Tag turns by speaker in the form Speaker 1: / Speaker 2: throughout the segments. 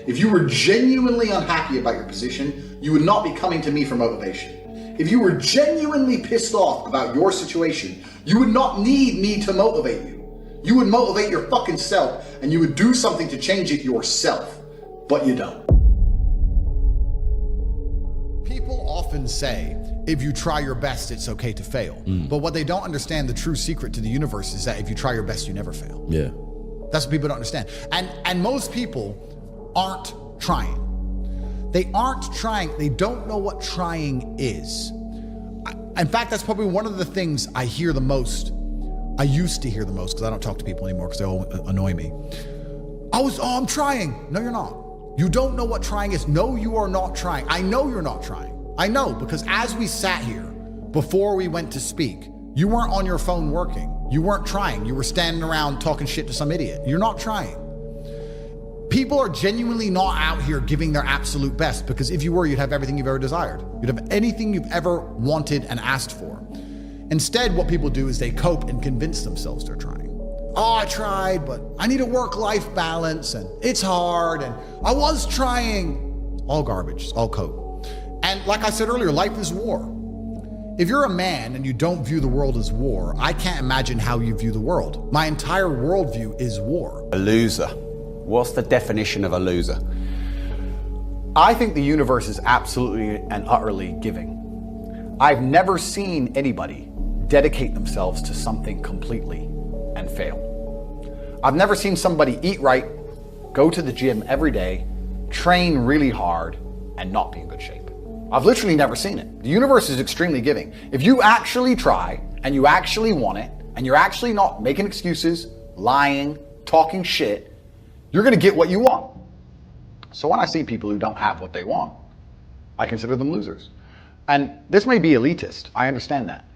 Speaker 1: If you were genuinely unhappy about your position, you would not be coming to me for motivation. If you were genuinely pissed off about your situation, you would not need me to motivate you. You would motivate your fucking self, and you would do something to change it yourself. But you don't.
Speaker 2: People often say, if you try your best, it's okay to fail. But what they don't understand, the true secret to the universe is that if you try your best, you never fail.
Speaker 3: Yeah.
Speaker 2: That's what people don't understand. And most people aren't trying. They aren't trying. They don't know what trying is. In fact, that's probably one of the things I hear the most. I used to hear the most because I don't talk to people anymore because they all annoy me. I'm trying. No, you're not. You don't know what trying is. No, you are not trying. I know you're not trying. I know, because as we sat here before we went to speak, you weren't on your phone working. You weren't trying. You were standing around talking shit to some idiot. You're not trying. People are genuinely not out here giving their absolute best, because if you were, you'd have everything you've ever desired. You'd have anything you've ever wanted and asked for. Instead, what people do is they cope and convince themselves they're trying. Oh, I tried, but I need a work-life balance, and it's hard, and I was trying. All garbage, it's all cope. And like I said earlier, life is war. If you're a man and you don't view the world as war, I can't imagine how you view the world. My entire worldview is war.
Speaker 4: A loser. What's the definition of a loser? I think the universe is absolutely and utterly giving. I've never seen anybody dedicate themselves to something completely and fail. I've never seen somebody eat right, go to the gym every day, train really hard, and not be in good shape. I've literally never seen it. The universe is extremely giving. If you actually try, and you actually want it, and you're actually not making excuses, lying, talking shit, you're gonna get what you want. So when I see people who don't have what they want, I consider them losers. And this may be elitist, I understand that.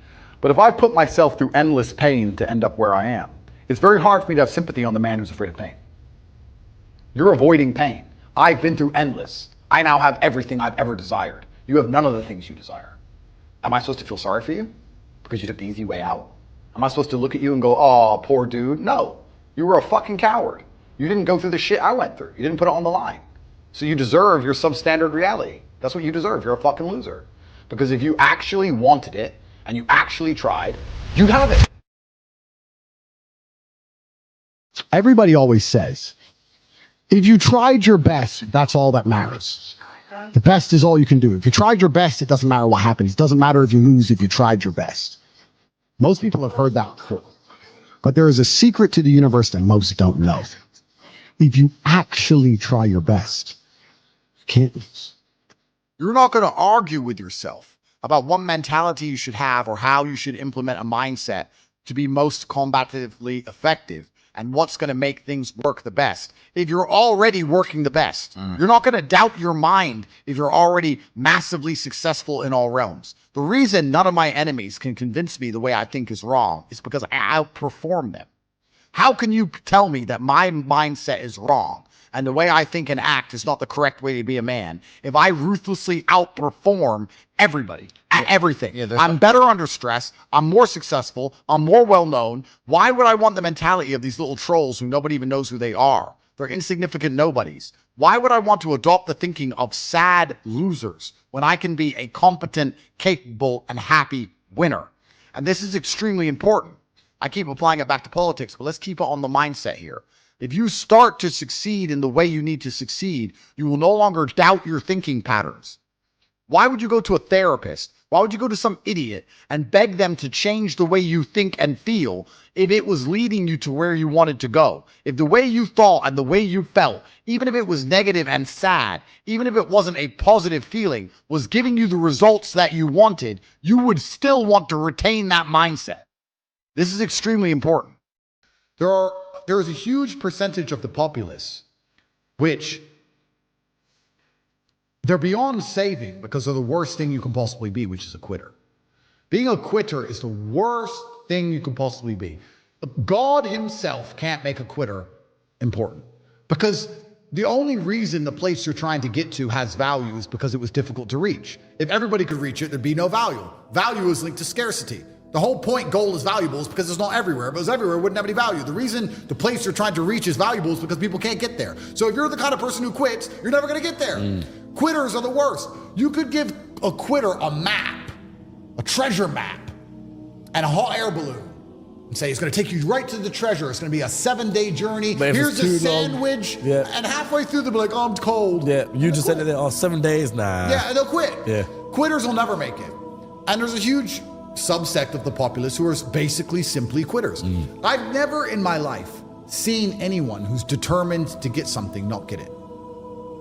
Speaker 4: But if I've put myself through endless pain to end up where I am, it's very hard for me to have sympathy on the man who's afraid of pain. You're avoiding pain. I've been through endless. I now have everything I've ever desired. You have none of the things you desire. Am I supposed to feel sorry for you because you took the easy way out? Am I supposed to look at you and go, oh, poor dude? No, you were a fucking coward. You didn't go through the shit I went through. You didn't put it on the line. So you deserve your substandard reality. That's what you deserve. You're a fucking loser. Because if you actually wanted it and you actually tried, you'd have it.
Speaker 5: Everybody always says, if you tried your best, that's all that matters. The best is all you can do. If you tried your best, it doesn't matter what happens. It doesn't matter if you lose if you tried your best. Most people have heard that before. But there is a secret to the universe that most don't know. If you actually try your best, you can't lose.
Speaker 2: You're not going to argue with yourself about what mentality you should have or how you should implement a mindset to be most combatively effective and what's going to make things work the best. If you're already working the best, you're not going to doubt your mind if you're already massively successful in all realms. The reason none of my enemies can convince me the way I think is wrong is because I outperform them. How can you tell me that my mindset is wrong and the way I think and act is not the correct way to be a man if I ruthlessly outperform everybody at everything? I'm better under stress. I'm more successful. I'm more well-known. Why would I want the mentality of these little trolls who nobody even knows who they are? They're insignificant nobodies. Why would I want to adopt the thinking of sad losers when I can be a competent, capable, and happy winner? And this is extremely important. I keep applying it back to politics, but let's keep it on the mindset here. If you start to succeed in the way you need to succeed, you will no longer doubt your thinking patterns. Why would you go to a therapist? Why would you go to some idiot and beg them to change the way you think and feel if it was leading you to where you wanted to go? If the way you thought and the way you felt, even if it was negative and sad, even if it wasn't a positive feeling, was giving you the results that you wanted, you would still want to retain that mindset. This is extremely important. There is a huge percentage of the populace which they're beyond saving because of the worst thing you can possibly be, which is a quitter. Being a quitter is the worst thing you can possibly be. God himself can't make a quitter important because the only reason the place you're trying to get to has value is because it was difficult to reach. If everybody could reach it, there'd be no value. Value is linked to scarcity.
Speaker 1: The whole point gold is valuable is because it's not everywhere. If it was everywhere, it wouldn't have any value. The reason the place you're trying to reach is valuable is because people can't get there. So if you're the kind of person who quits, you're never going to get there. Quitters are the worst. You could give a quitter a map, a treasure map, and a hot air balloon and say, it's going to take you right to the treasure. It's going to be a 7-day journey. Here's a sandwich. And halfway through, they'll be like, oh, I'm cold.
Speaker 3: Yeah, you just said that, 7 days? Nah.
Speaker 1: Yeah, and they'll quit.
Speaker 3: Yeah.
Speaker 1: Quitters will never make it. And there's a huge subsect of the populace who are basically simply quitters. I've never in my life seen anyone who's determined to get something not get it.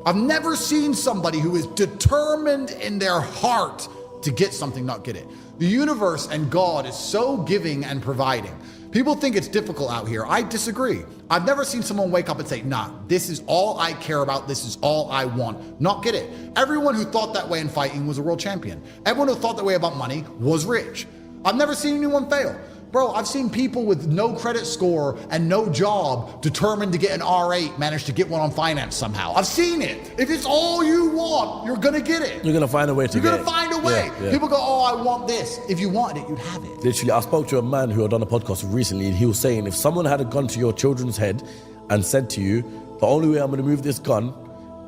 Speaker 1: I've never seen somebody who is determined in their heart to get something not get it. The universe and God is so giving and providing. People think it's difficult out here. I disagree. I've never seen someone wake up and say, nah, this is all I care about. This is all I want. Not get it. Everyone who thought that way in fighting was a world champion. Everyone who thought that way about money was rich. I've never seen anyone fail. Bro, I've seen people with no credit score and no job determined to get an R8 manage to get one on finance somehow. I've seen it. If it's all you want, you're going to get it.
Speaker 3: You're going to find a way to
Speaker 1: You're
Speaker 3: get
Speaker 1: going to find a way.
Speaker 3: Yeah.
Speaker 1: People go, oh, I want this. If you wanted it, you'd have it.
Speaker 3: Literally, I spoke to a man who had done a podcast recently, and he was saying if someone had a gun to your children's head and said to you, the only way I'm going to move this gun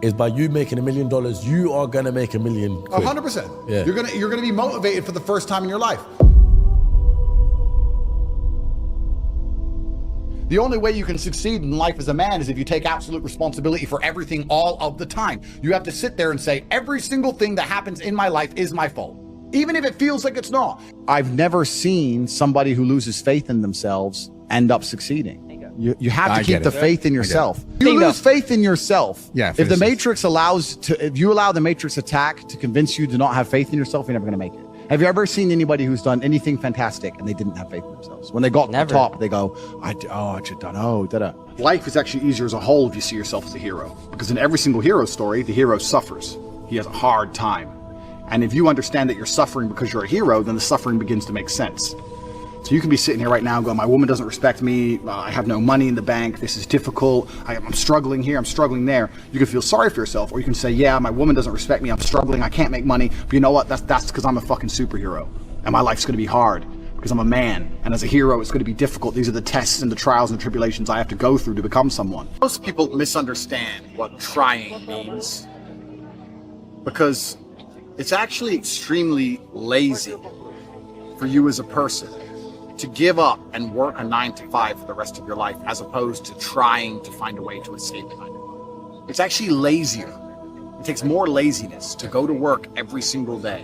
Speaker 3: is by you making $1 million, you are going to make $1 million quid.
Speaker 1: 100%.
Speaker 3: Yeah.
Speaker 1: You're going to be motivated for the first time in your life.
Speaker 2: The only way you can succeed in life as a man is if you take absolute responsibility for everything all of the time. You have to sit there and say, every single thing that happens in my life is my fault, even if it feels like it's not. I've never seen somebody who loses faith in themselves end up succeeding. You have to keep the faith in yourself. You lose faith in yourself.
Speaker 6: Yeah.
Speaker 2: If the Matrix if you allow the Matrix attack to convince you to not have faith in yourself, you're never going to make it. Have you ever seen anybody who's done anything fantastic and they didn't have faith in themselves? When they got to the top, they go, I should don't know.
Speaker 6: Life is actually easier as a whole if you see yourself as a hero. Because in every single hero story, the hero suffers. He has a hard time. And if you understand that you're suffering because you're a hero, then the suffering begins to make sense. So you can be sitting here right now going, my woman doesn't respect me, I have no money in the bank, this is difficult, I'm struggling here, I'm struggling there. You can feel sorry for yourself, or you can say, yeah, my woman doesn't respect me, I'm struggling, I can't make money, but you know what, that's because I'm a fucking superhero. And my life's gonna be hard, because I'm a man. And as a hero, it's gonna be difficult. These are the tests and the trials and tribulations I have to go through to become someone.
Speaker 2: Most people misunderstand what trying means, because it's actually extremely lazy for you as a person to give up and work a 9-to-5 for the rest of your life, as opposed to trying to find a way to escape 9-to-5. It's actually lazier. It takes more laziness to go to work every single day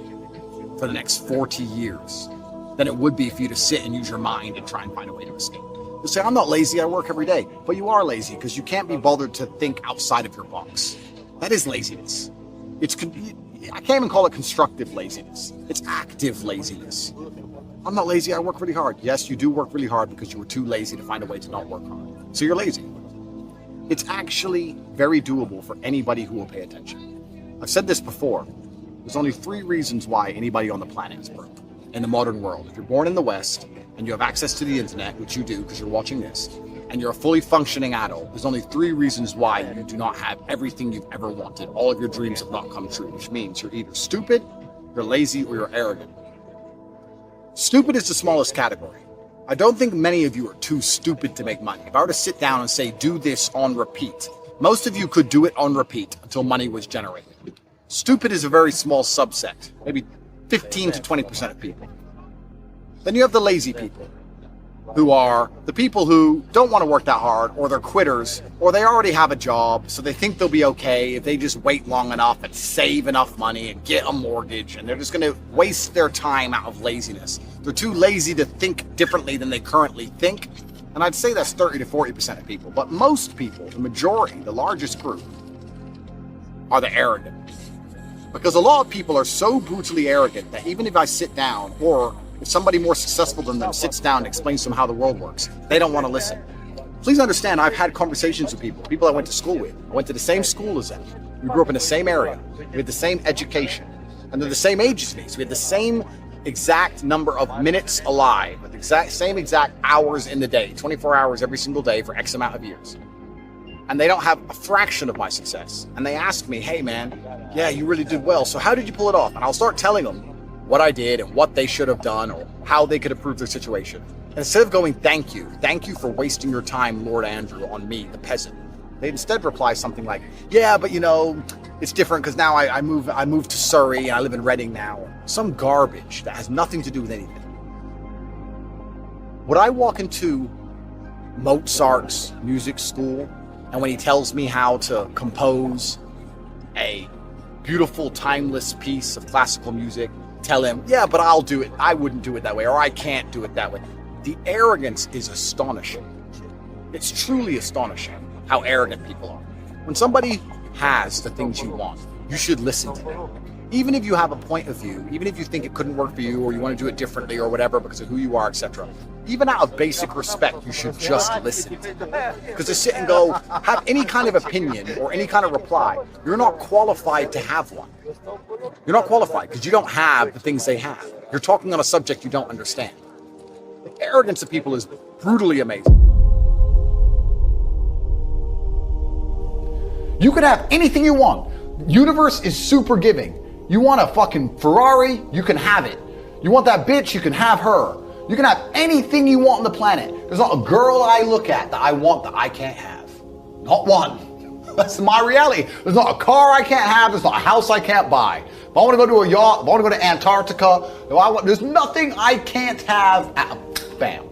Speaker 2: for the next 40 years than it would be for you to sit and use your mind and try and find a way to escape. You say, I'm not lazy, I work every day. But you are lazy because you can't be bothered to think outside of your box. That is laziness. I can't even call it constructive laziness. It's active laziness. I'm not lazy, I work really hard. Yes, you do work really hard because you were too lazy to find a way to not work hard. So you're lazy. It's actually very doable for anybody who will pay attention. I've said this before. There's only 3 reasons why anybody on the planet is broke in the modern world. If you're born in the West and you have access to the internet, which you do because you're watching this, and you're a fully functioning adult, there's only 3 reasons why you do not have everything you've ever wanted. All of your dreams have not come true, which means you're either stupid, you're lazy, or you're arrogant. Stupid is the smallest category. I don't think many of you are too stupid to make money. If I were to sit down and say, do this on repeat, most of you could do it on repeat until money was generated. Stupid is a very small subset, maybe 15 to 20% of people. Then you have the lazy people, who are the people who don't want to work that hard, or they're quitters, or they already have a job, so they think they'll be okay if they just wait long enough and save enough money and get a mortgage, and they're just going to waste their time out of laziness. They're too lazy to think differently than they currently think, and I'd say that's 30 to 40% of people. But most people, the majority, the largest group, are the arrogant. Because a lot of people are so brutally arrogant that even if I sit down, or if somebody more successful than them sits down and explains to them how the world works, they don't want to listen. Please understand, I've had conversations with people I went to school with. I went to the same school as them. We grew up in the same area. We had the same education. And they're the same age as me. So we had the same exact number of minutes alive, with same exact hours in the day, 24 hours every single day for X amount of years. And they don't have a fraction of my success. And they ask me, hey man, yeah, you really did well. So how did you pull it off? And I'll start telling them
Speaker 4: what I did and what they should have done or how they could improve their situation. And instead of going, thank you for wasting your time, Lord Andrew, on me, the peasant, they instead reply something like, yeah, but you know, it's different because now I moved to Surrey and I live in Reading now. Some garbage that has nothing to do with anything. Would I walk into Mozart's music school and when he tells me how to compose a beautiful, timeless piece of classical music, tell him, yeah, but I'll do it. I wouldn't do it that way, or I can't do it that way. The arrogance is astonishing. It's truly astonishing how arrogant people are. When somebody has the things you want, you should listen to them. Even if you have a point of view, even if you think it couldn't work for you or you want to do it differently or whatever because of who you are, etc. Even out of basic respect, you should just listen. Because to sit and go, have any kind of opinion or any kind of reply, you're not qualified to have one. You're not qualified because you don't have the things they have. You're talking on a subject you don't understand. The arrogance of people is brutally amazing. You can have anything you want. Universe is super giving. You want a fucking Ferrari, you can have it. You want that bitch, you can have her. You can have anything you want on the planet. There's not a girl I look at that I want that I can't have. Not one. That's my reality. There's not a car I can't have. There's not a house I can't buy. If I want to go to a yacht, if I want to go to Antarctica, there's nothing I can't have. Bam.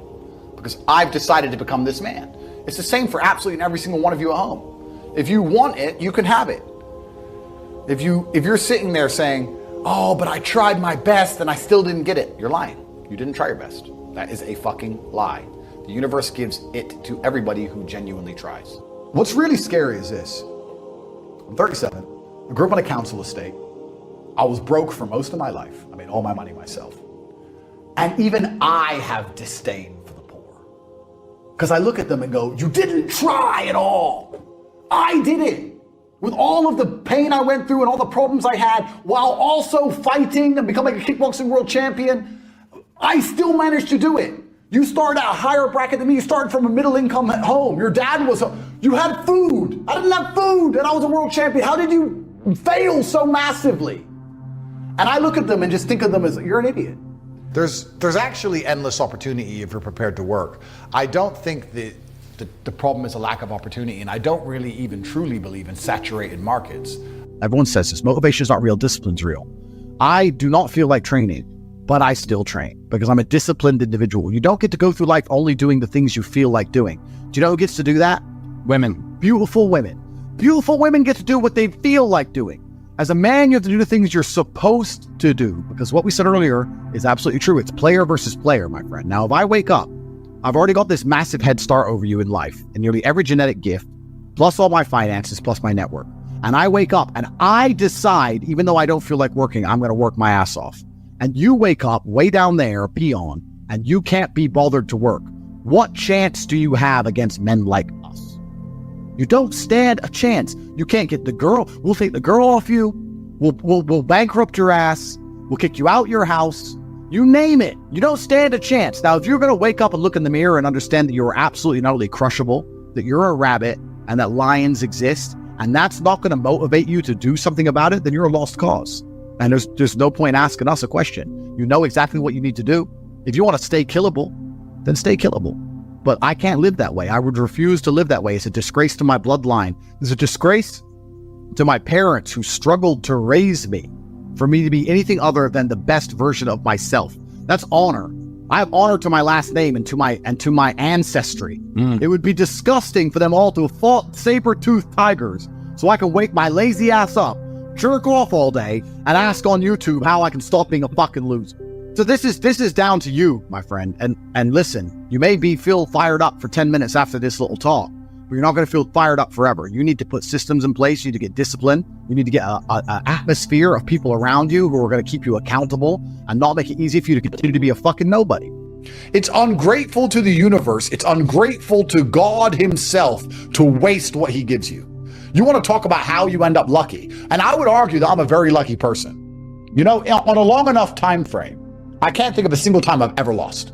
Speaker 4: Because I've decided to become this man. It's the same for absolutely every single one of you at home. If you want it, you can have it. If you're sitting there saying, oh, but I tried my best and I still didn't get it, you're lying. You didn't try your best. That is a fucking lie. The universe gives it to everybody who genuinely tries. What's really scary is this. I'm 37. I grew up on a council estate. I was broke for most of my life. I made all my money myself. And even I have disdain for the poor. Because I look at them and go, you didn't try at all. I did it. With all of the pain I went through and all the problems I had, while also fighting and becoming a kickboxing world champion, I still managed to do it. You started at a higher bracket than me. You started from a middle income home. Your dad you had food. I didn't have food and I was a world champion. How did you fail so massively? And I look at them and just think of them as, you're an idiot.
Speaker 2: There's actually endless opportunity if you're prepared to work. I don't think that the problem is a lack of opportunity, and I don't really even truly believe in saturated markets.
Speaker 7: Everyone says this, motivation is not real, discipline's real. I do not feel like training, but I still train because I'm a disciplined individual. You don't get to go through life only doing the things you feel like doing. Do you know who gets to do that? Women. Beautiful women. Beautiful women get to do what they feel like doing. As a man, you have to do the things you're supposed to do because what we said earlier is absolutely true. It's player versus player, my friend. Now, if I wake up, I've already got this massive head start over you in life and nearly every genetic gift, plus all my finances, plus my network. And I wake up and I decide, even though I don't feel like working, I'm going to work my ass off. And you wake up way down there, a peon, and you can't be bothered to work. What chance do you have against men like us? You don't stand a chance. You can't get the girl. We'll take the girl off you. We'll bankrupt your ass. We'll kick you out your house. You name it. You don't stand a chance. Now, if you're going to wake up and look in the mirror and understand that you're absolutely not only crushable, that you're a rabbit and that lions exist, and that's not going to motivate you to do something about it, then you're a lost cause. And there's no point asking us a question. You know exactly what you need to do. If you want to stay killable, then stay killable. But I can't live that way. I would refuse to live that way. It's a disgrace to my bloodline. It's a disgrace to my parents who struggled to raise me, for me to be anything other than the best version of myself. That's honor. I have honor to my last name and to my ancestry. It would be disgusting for them all to have fought saber-toothed tigers so I can wake my lazy ass up, jerk off all day, and ask on YouTube how I can stop being a fucking loser. So this is down to you, my friend. And listen, you may feel fired up for 10 minutes after this little talk, but you're not going to feel fired up forever. You need to put systems in place. You need to get discipline. You need to get an atmosphere of people around you who are going to keep you accountable and not make it easy for you to continue to be a fucking nobody.
Speaker 2: It's ungrateful to the universe. It's ungrateful to God himself to waste what he gives you. You want to talk about how you end up lucky. And I would argue that I'm a very lucky person. You know, on a long enough time frame, I can't think of a single time I've ever lost.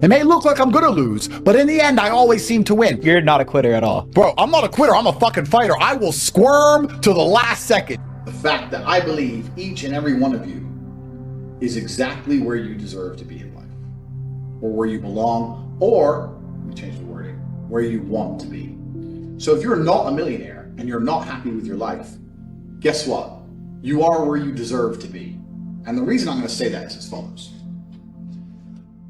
Speaker 2: It may look like I'm gonna lose, but in the end, I always seem to win.
Speaker 8: You're not a quitter at all.
Speaker 2: Bro, I'm not a quitter. I'm a fucking fighter. I will squirm to the last second.
Speaker 1: The fact that I believe each and every one of you is exactly where you deserve to be in life, or where you belong, or, let me change the wording, where you want to be. So if you're not a millionaire and you're not happy with your life, guess what? You are where you deserve to be. And the reason I'm going to say that is as follows.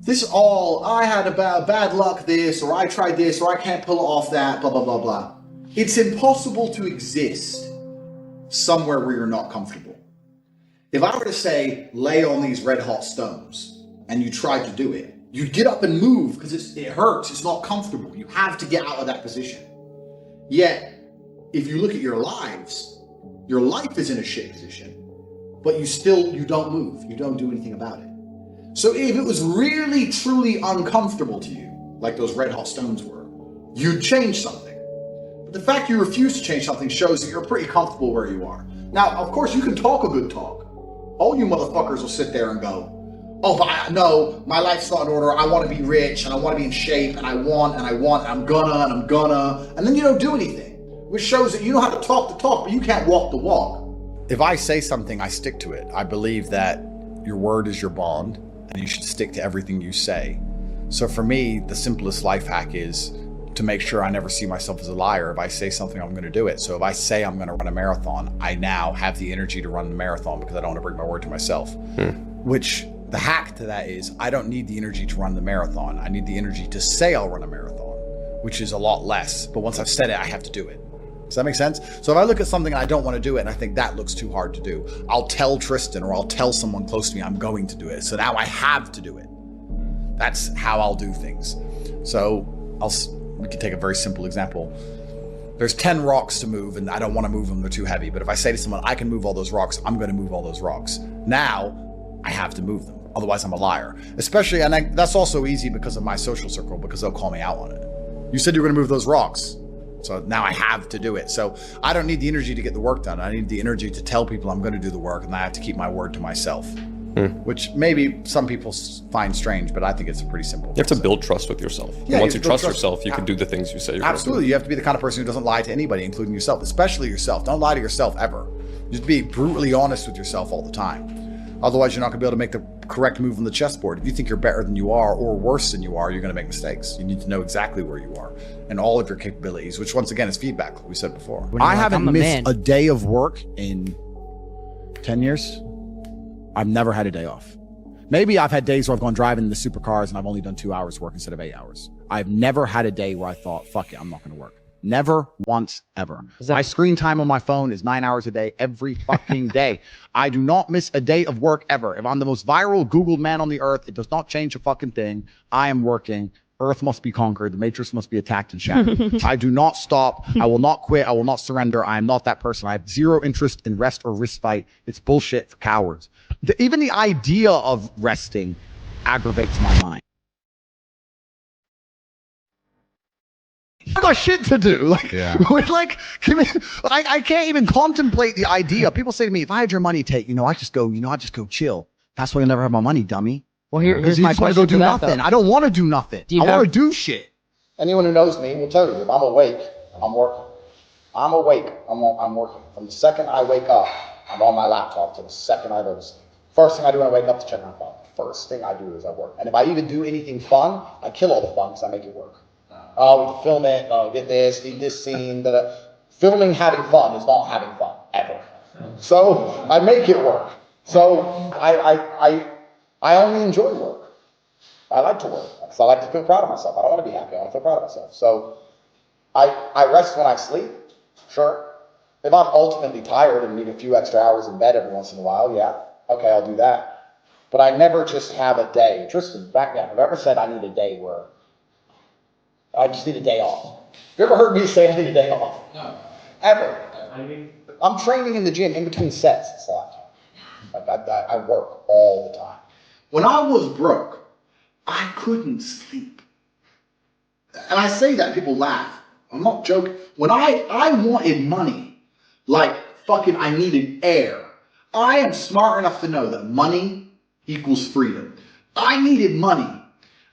Speaker 1: I had a bad luck this, or I tried this, or I can't pull off that, blah, blah, blah, blah. It's impossible to exist somewhere where you're not comfortable. If I were to say, lay on these red hot stones, and you tried to do it, you'd get up and move because it hurts, it's not comfortable. You have to get out of that position. Yet, if you look at your life is in a shit position, but you don't move, you don't do anything about it. So if it was really, truly uncomfortable to you, like those red hot stones were, you'd change something. But the fact you refuse to change something shows that you're pretty comfortable where you are. Now, of course, you can talk a good talk. All you motherfuckers will sit there and go, oh, but no, my life's not in order, I want to be rich, and I want to be in shape, and I'm gonna, and then you don't do anything, which shows that you know how to talk the talk, but you can't walk the walk.
Speaker 4: If I say something, I stick to it. I believe that your word is your bond, and you should stick to everything you say. So for me, the simplest life hack is to make sure I never see myself as a liar. If I say something, I'm going to do it. So if I say I'm going to run a marathon, I now have the energy to run the marathon because I don't want to break my word to myself. Which the hack to that is I don't need the energy to run the marathon. I need the energy to say I'll run a marathon, which is a lot less. But once I've said it, I have to do it. Does that make sense? So if I look at something and I don't want to do it and I think that looks too hard to do, I'll tell Tristan or I'll tell someone close to me I'm going to do it. So now I have to do it. That's how I'll do things. So we can take a very simple example. There's 10 rocks to move and I don't want to move them, they're too heavy. But if I say to someone, I can move all those rocks, I'm going to move all those rocks. Now I have to move them. Otherwise I'm a liar. Especially, and that's also easy because of my social circle, because they'll call me out on it. You said you were going to move those rocks. So now I have to do it. So I don't need the energy to get the work done. I need the energy to tell people I'm going to do the work, and I have to keep my word to myself, which maybe some people find strange, but I think it's a pretty simple.
Speaker 8: You have to build trust with yourself.
Speaker 4: Yeah,
Speaker 8: once you trust yourself, you can do the things you say you're going to do.
Speaker 4: Absolutely. You have to be the kind of person who doesn't lie to anybody, including yourself, especially yourself. Don't lie to yourself ever. Just be brutally honest with yourself all the time. Otherwise, you're not going to be able to make the correct move on the chessboard. If you think you're better than you are or worse than you are, you're going to make mistakes. You need to know exactly where you are and all of your capabilities, which once again is feedback, like we said before. I haven't missed a day of work in 10 years. I've never had a day off. Maybe I've had days where I've gone driving in the supercars and I've only done 2 hours work instead of 8 hours. I've never had a day where I thought, fuck it, I'm not going to work. Never once ever. My screen time on my phone is 9 hours a day, every fucking day. I do not miss a day of work ever. If I'm the most viral Googled man on the earth, it does not change a fucking thing. I am working. Earth must be conquered. The Matrix must be attacked and shattered. I do not stop. I will not quit. I will not surrender. I am not that person. I have zero interest in rest or respite. It's bullshit for cowards. Even the idea of resting aggravates my mind.
Speaker 5: I got shit to do. I can't even contemplate the idea. People say to me, if I had your money, Tate, I just go chill. That's why you'll never have my money, dummy.
Speaker 9: Well, here's my question.
Speaker 5: Go do nothing. I don't want to do nothing. I want to do shit.
Speaker 10: Anyone who knows me will tell you, if I'm awake, I'm working. I'm awake, I'm working. From the second I wake up, I'm on my laptop to the second I go to sleep. First thing I do when I wake up to check my phone. First thing I do is I work. And if I even do anything fun, I kill all the fun because I make it work. Oh, we can film it, get this, need this scene. Filming having fun is not having fun, ever. So I make it work. So I only enjoy work. I like to work because I like to feel proud of myself. I don't want to be happy, I want to feel proud of myself. So I rest when I sleep, sure. If I'm ultimately tired and need a few extra hours in bed every once in a while, yeah, okay, I'll do that. But I never just have a day. Tristan, back down. I've ever said I need a day where I just need a day off. Have you ever heard me say I need a day off? No. Ever. I'm training in the gym in between sets. It's like I work all the time.
Speaker 1: When I was broke, I couldn't sleep. And I say that, people laugh. I'm not joking. When I wanted money, like fucking I needed air. I am smart enough to know that money equals freedom. I needed money.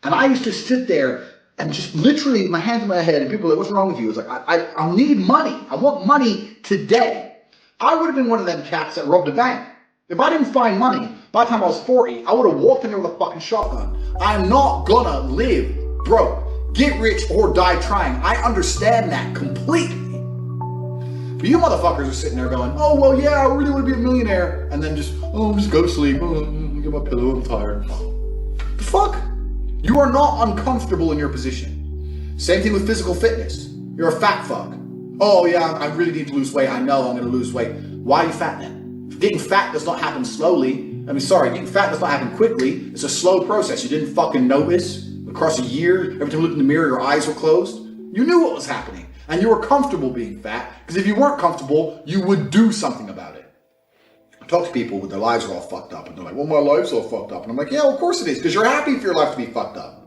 Speaker 1: And I used to sit there and just literally my hands in my head and people were like, what's wrong with you? It's like, I need money. I want money today. I would have been one of them cats that robbed a bank. If I didn't find money by the time I was 40, I would have walked in there with a fucking shotgun. I am not gonna live broke. Get rich or die trying. I understand that completely. But you motherfuckers are sitting there going, oh, well, yeah, I really want to be a millionaire. And then just, oh, just go to sleep. Oh, get my pillow, I'm tired. The fuck? You are not uncomfortable in your position. Same thing with physical fitness. You're a fat fuck. Oh, yeah, I really need to lose weight. I know I'm going to lose weight. Why are you fat then? Getting fat does not happen slowly. Getting fat does not happen quickly. It's a slow process. You didn't fucking notice. Across a year, every time you looked in the mirror, your eyes were closed. You knew what was happening. And you were comfortable being fat, because if you weren't comfortable, you would do something about it. I talk to people when their lives are all fucked up, and they're like, well, my life's all fucked up. And I'm like, yeah, well, of course it is, because you're happy for your life to be fucked up.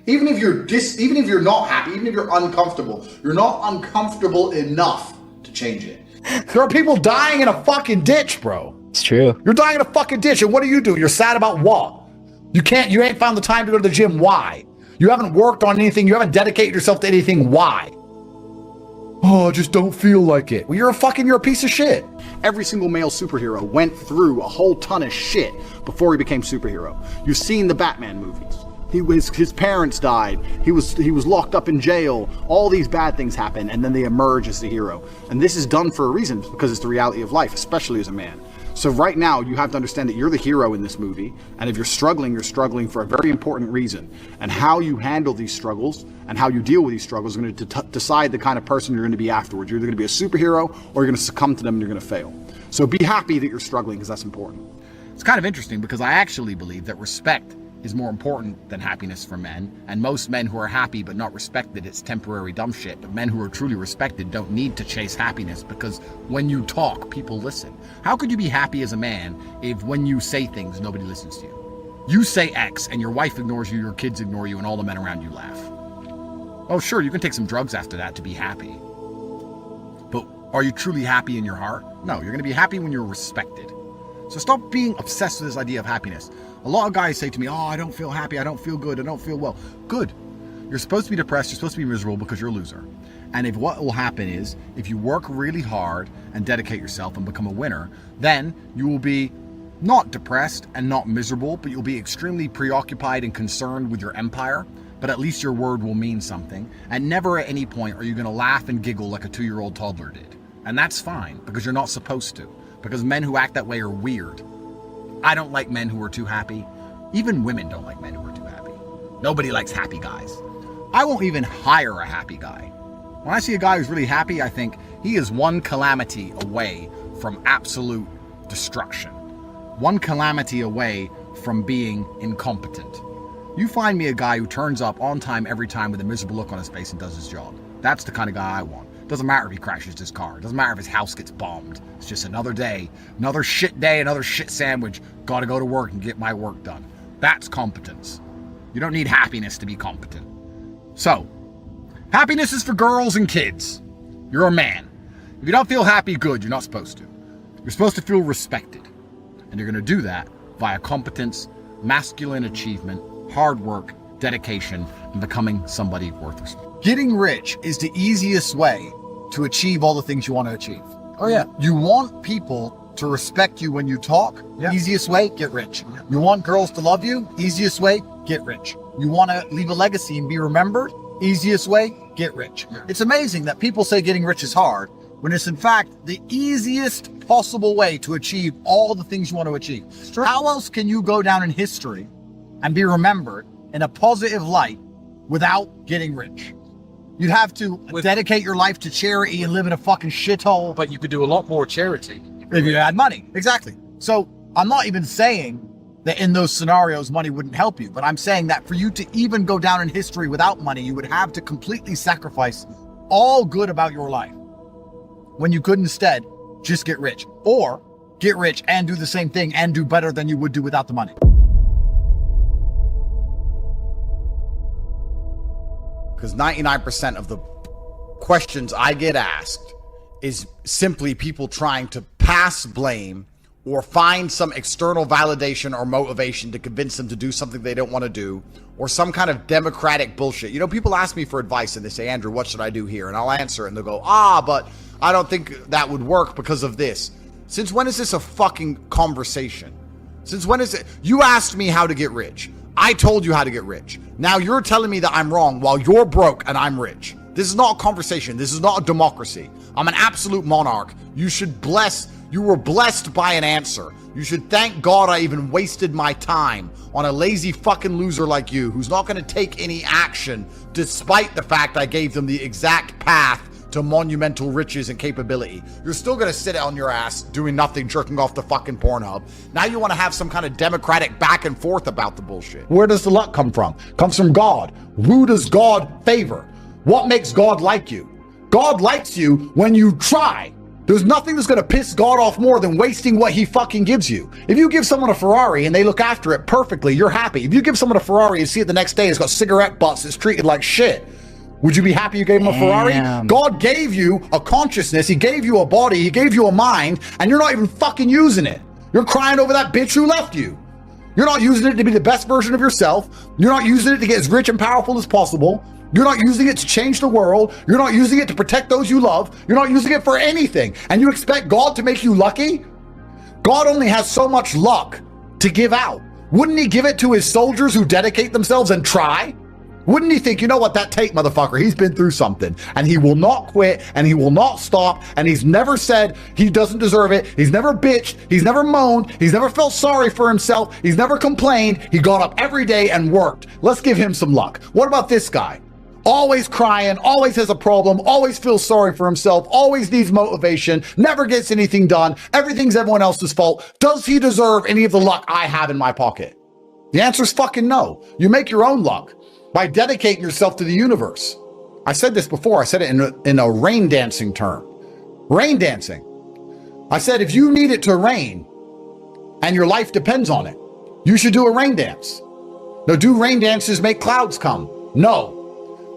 Speaker 1: Even if you're not happy, even if you're uncomfortable, you're not uncomfortable enough to change it.
Speaker 7: There are people dying in a fucking ditch, bro.
Speaker 9: It's true.
Speaker 7: You're dying in a fucking ditch, and what do? You're sad about what? You ain't found the time to go to the gym. Why? You haven't worked on anything. You haven't dedicated yourself to anything. Why? Oh, I just don't feel like it. Well, you're a piece of shit.
Speaker 6: Every single male superhero went through a whole ton of shit before he became superhero. You've seen the Batman movies. His parents died. He was locked up in jail. All these bad things happen, and then they emerge as the hero. And this is done for a reason, because it's the reality of life, especially as a man. So right now, you have to understand that you're the hero in this movie, and if you're struggling for a very important reason. And how you handle these struggles and how you deal with these struggles are going to decide the kind of person you're going to be afterwards. You're either going to be a superhero, or you're going to succumb to them and you're going to fail. So be happy that you're struggling, because that's important.
Speaker 7: It's kind of interesting, because I actually believe that respect is more important than happiness for men, and most men who are happy but not respected, it's temporary dumb shit. But men who are truly respected don't need to chase happiness, because when you talk, people listen. How could you be happy as a man if when you say things, nobody listens to you? You say X and your wife ignores you, your kids ignore you, and all the men around you laugh. Oh sure, you can take some drugs after that to be happy. But are you truly happy in your heart? No, you're going to be happy when you're respected. So stop being obsessed with this idea of happiness. A lot of guys say to me, oh, I don't feel happy, I don't feel good, I don't feel well. Good. You're supposed to be depressed, you're supposed to be miserable because you're a loser. And if what will happen is, if you work really hard and dedicate yourself and become a winner, then you will be not depressed and not miserable, but you'll be extremely preoccupied and concerned with your empire. But at least your word will mean something. And never at any point are you going to laugh and giggle like a 2-year-old toddler did. And that's fine, because you're not supposed to. Because men who act that way are weird. I don't like men who are too happy. Even women don't like men who are too happy. Nobody likes happy guys. I won't even hire a happy guy. When I see a guy who's really happy, I think he is one calamity away from absolute destruction. One calamity away from being incompetent. You find me a guy who turns up on time every time with a miserable look on his face and does his job. That's the kind of guy I want. Doesn't matter if he crashes his car. Doesn't matter if his house gets bombed. It's just another day, another shit sandwich. Gotta go to work and get my work done. That's competence. You don't need happiness to be competent. So, happiness is for girls and kids. You're a man. If you don't feel happy, good, you're not supposed to. You're supposed to feel respected. And you're gonna do that via competence, masculine achievement, hard work, dedication, and becoming somebody worthless. Getting rich is the easiest way to achieve all the things you want to achieve. Oh yeah. You want people to respect you when you talk. Yeah. Easiest way, get rich. Yeah. You want girls to love you. Easiest way, get rich. You want to leave a legacy and be remembered. Easiest way, get rich. Yeah. It's amazing that people say getting rich is hard, when it's in fact the easiest possible way to achieve all the things you want to achieve. Sure. How else can you go down in history and be remembered in a positive light without getting rich? You'd have to dedicate your life to charity and live in a fucking shithole.
Speaker 9: But you could do a lot more charity
Speaker 7: if you had money. Exactly. So I'm not even saying that in those scenarios money wouldn't help you, but I'm saying that for you to even go down in history without money, you would have to completely sacrifice all good about your life, when you could instead just get rich, or get rich and do the same thing and do better than you would do without the money.
Speaker 2: Because 99% of the questions I get asked is simply people trying to pass blame or find some external validation or motivation to convince them to do something they don't want to do, or some kind of democratic bullshit. You know, people ask me for advice and they say, Andrew, what should I do here? And I'll answer and they'll go, but I don't think that would work because of this. Since when is this a fucking conversation? Since when is it? You asked me how to get rich. I told you how to get rich. Now you're telling me that I'm wrong while you're broke and I'm rich. This is not a conversation. This is not a democracy. I'm an absolute monarch. You were blessed by an answer. You should thank God I even wasted my time on a lazy fucking loser like you who's not going to take any action despite the fact I gave them the exact path to monumental riches and capability. You're still gonna sit on your ass doing nothing, jerking off the fucking Pornhub. Now you want to have some kind of democratic back and forth about the bullshit. Where does the luck come from? Comes from God. Who does God favor? What makes God like you? God likes you when you try. There's nothing that's gonna piss God off more than wasting what he fucking gives you. If you give someone a Ferrari and they look after it perfectly, you're happy. If you give someone a Ferrari and see it the next day, it's got cigarette butts, it's treated like shit. Would you be happy you gave him a Ferrari? God gave you a consciousness, he gave you a body, he gave you a mind, and you're not even fucking using it. You're crying over that bitch who left you. You're not using it to be the best version of yourself. You're not using it to get as rich and powerful as possible. You're not using it to change the world. You're not using it to protect those you love. You're not using it for anything. And you expect God to make you lucky? God only has so much luck to give out. Wouldn't he give it to his soldiers who dedicate themselves and try? Wouldn't he think, you know what, that Tate motherfucker, he's been through something and he will not quit and he will not stop and he's never said he doesn't deserve it. He's never bitched. He's never moaned. He's never felt sorry for himself. He's never complained. He got up every day and worked. Let's give him some luck. What about this guy? Always crying, always has a problem, always feels sorry for himself, always needs motivation, never gets anything done. Everything's everyone else's fault. Does he deserve any of the luck I have in my pocket? The answer is fucking no. You make your own luck by dedicating yourself to the universe. I said this before. I said it in a rain dancing term. Rain dancing. I said, if you need it to rain and your life depends on it, you should do a rain dance. Now, do rain dances make clouds come? No.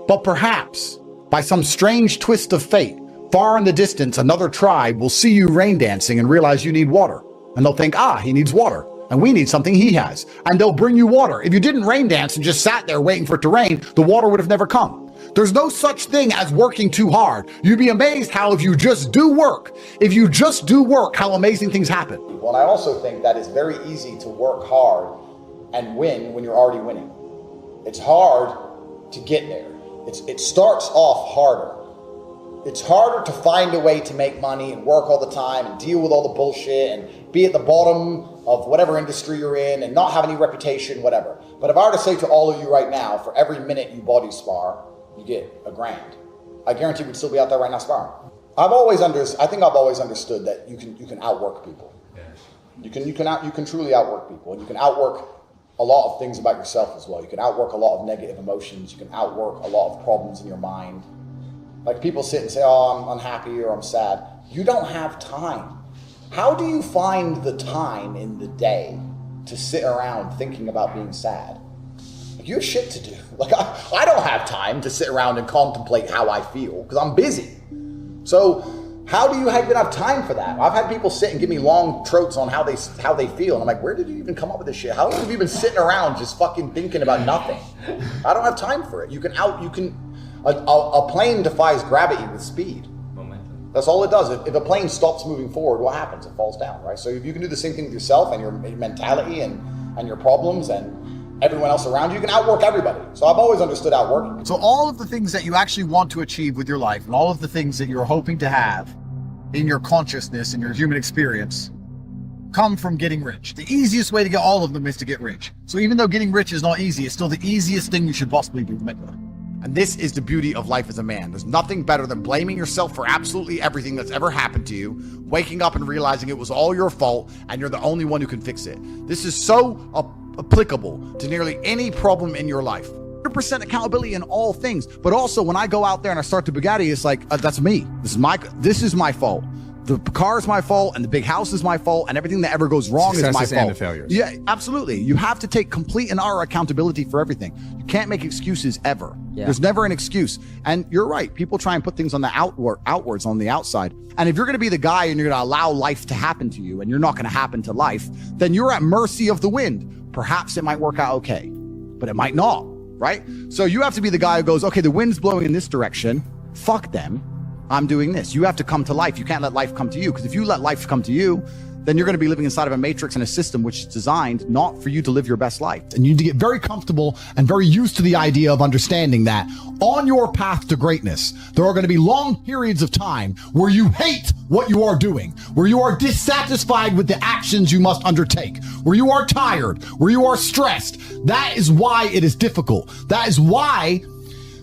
Speaker 2: But perhaps by some strange twist of fate, far in the distance, another tribe will see you rain dancing and realize you need water. And they'll think, he needs water. And we need something he has. And they'll bring you water. If you didn't rain dance and just sat there waiting for it to rain, the water would have never come. There's no such thing as working too hard. You'd be amazed how if you just do work, how amazing things happen.
Speaker 10: Well, and I also think that it's very easy to work hard and win when you're already winning. It's hard to get there. It starts off harder. It's harder to find a way to make money and work all the time and deal with all the bullshit and be at the bottom of whatever industry you're in and not have any reputation, whatever. But if I were to say to all of you right now, for every minute you body spar, you get $1,000. I guarantee we'd still be out there right now sparring. I think I've always understood that you can outwork people. You can truly outwork people, and you can outwork a lot of things about yourself as well. You can outwork a lot of negative emotions. You can outwork a lot of problems in your mind. Like people sit and say, I'm unhappy or I'm sad. You don't have time. How do you find the time in the day to sit around thinking about being sad? Like, you have shit to do. Like I don't have time to sit around and contemplate how I feel because I'm busy. So how do you even have time for that? I've had people sit and give me long trotes on how they feel. And I'm like, where did you even come up with this shit? How long have you been sitting around just fucking thinking about nothing? I don't have time for it. A plane defies gravity with speed. Momentum. That's all it does. If a plane stops moving forward, what happens? It falls down, right? So if you can do the same thing with yourself and your mentality and your problems and everyone else around you, you can outwork everybody. So I've always understood outworking.
Speaker 2: So all of the things that you actually want to achieve with your life and all of the things that you're hoping to have in your consciousness and your human experience come from getting rich. The easiest way to get all of them is to get rich. So even though getting rich is not easy, it's still the easiest thing you should possibly do. And this is the beauty of life as a man. There's nothing better than blaming yourself for absolutely everything that's ever happened to you, waking up and realizing it was all your fault and you're the only one who can fix it. This is so applicable to nearly any problem in your life. 100% accountability in all things. But also when I go out there and I start the Bugatti, it's like, that's me. This is my fault. The car is my fault and the big house is my fault and everything that ever goes wrong is my fault.
Speaker 6: And the failures.
Speaker 2: Yeah, absolutely. You have to take complete and utter accountability for everything. You can't make excuses ever. Yeah. There's never an excuse. And you're right. People try and put things on the outwards on the outside. And if you're going to be the guy and you're going to allow life to happen to you and you're not going to happen to life, then you're at mercy of the wind. Perhaps it might work out okay, but it might not, right? So you have to be the guy who goes, okay, the wind's blowing in this direction. Fuck them.
Speaker 7: I'm doing this. You have to come to life. You can't let life come to you, because if you let life come to you, then you're going to be living inside of a matrix and a system which is designed not for you to live your best life.
Speaker 5: And you need to get very comfortable and very used to the idea of understanding that on your path to greatness, there are going to be long periods of time where you hate what you are doing, where you are dissatisfied with the actions you must undertake, where you are tired, where you are stressed. That is why it is difficult. That is why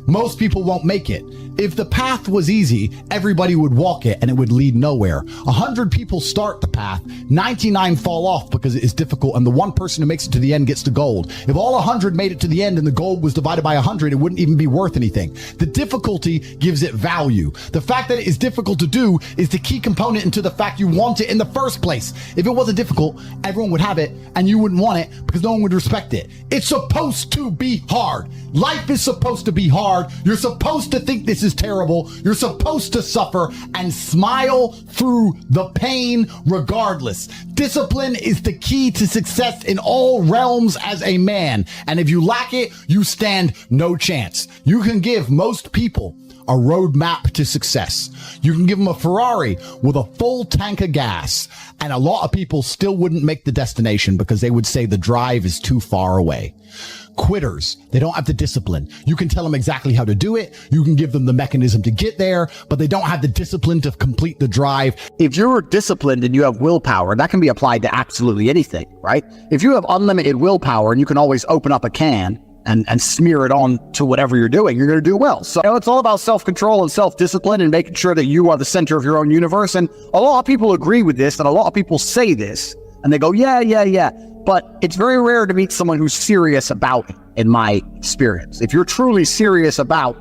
Speaker 5: most people won't make it. If the path was easy, everybody would walk it and it would lead nowhere. 100 people start the path, 99 fall off because it is difficult, and the one person who makes it to the end gets the gold. If all 100 made it to the end and the gold was divided by 100, it wouldn't even be worth anything. The difficulty gives it value. The fact that it is difficult to do is the key component into the fact you want it in the first place. If it wasn't difficult, everyone would have it and you wouldn't want it because no one would respect it. It's supposed to be hard. Life is supposed to be hard. You're supposed to think this is terrible. You're supposed to suffer and smile through the pain regardless. Discipline is the key to success in all realms as a man. And if you lack it, you stand no chance. You can give most people a roadmap to success. You can give them a Ferrari with a full tank of gas, and a lot of people still wouldn't make the destination because they would say the drive is too far away. Quitters, they don't have the discipline. You can tell them exactly how to do it. You can give them the mechanism to get there, but they don't have the discipline to complete the drive.
Speaker 7: If you're disciplined and you have willpower, that can be applied to absolutely anything, right? If you have unlimited willpower and you can always open up a can and smear it on to whatever you're doing, you're going to do well. So it's all about self-control and self-discipline and making sure that you are the center of your own universe. And a lot of people agree with this, and a lot of people say this, and they go, yeah. But it's very rare to meet someone who's serious about it, in my experience. If you're truly serious about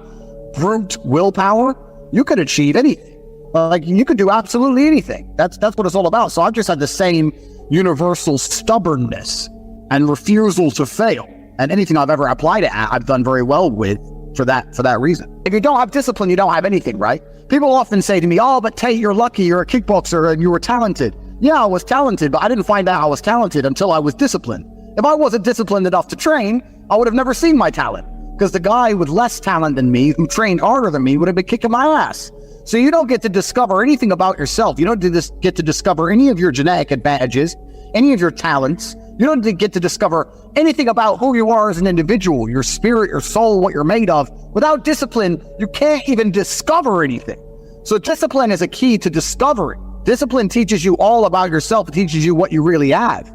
Speaker 7: brute willpower, you could achieve anything. Like, you could do absolutely anything. That's what it's all about. So I've just had the same universal stubbornness and refusal to fail. And anything I've ever applied it at, I've done very well with for that reason. If you don't have discipline, you don't have anything, right? People often say to me, oh, but Tate, you're lucky, you're a kickboxer and you were talented. Yeah, I was talented, but I didn't find out I was talented until I was disciplined. If I wasn't disciplined enough to train, I would have never seen my talent, because the guy with less talent than me, who trained harder than me, would have been kicking my ass. So you don't get to discover anything about yourself. You don't get to discover any of your genetic advantages, any of your talents. You don't get to discover anything about who you are as an individual, your spirit, your soul, what you're made of. Without discipline, you can't even discover anything. So discipline is a key to discovery. Discipline teaches you all about yourself. It teaches you what you really have.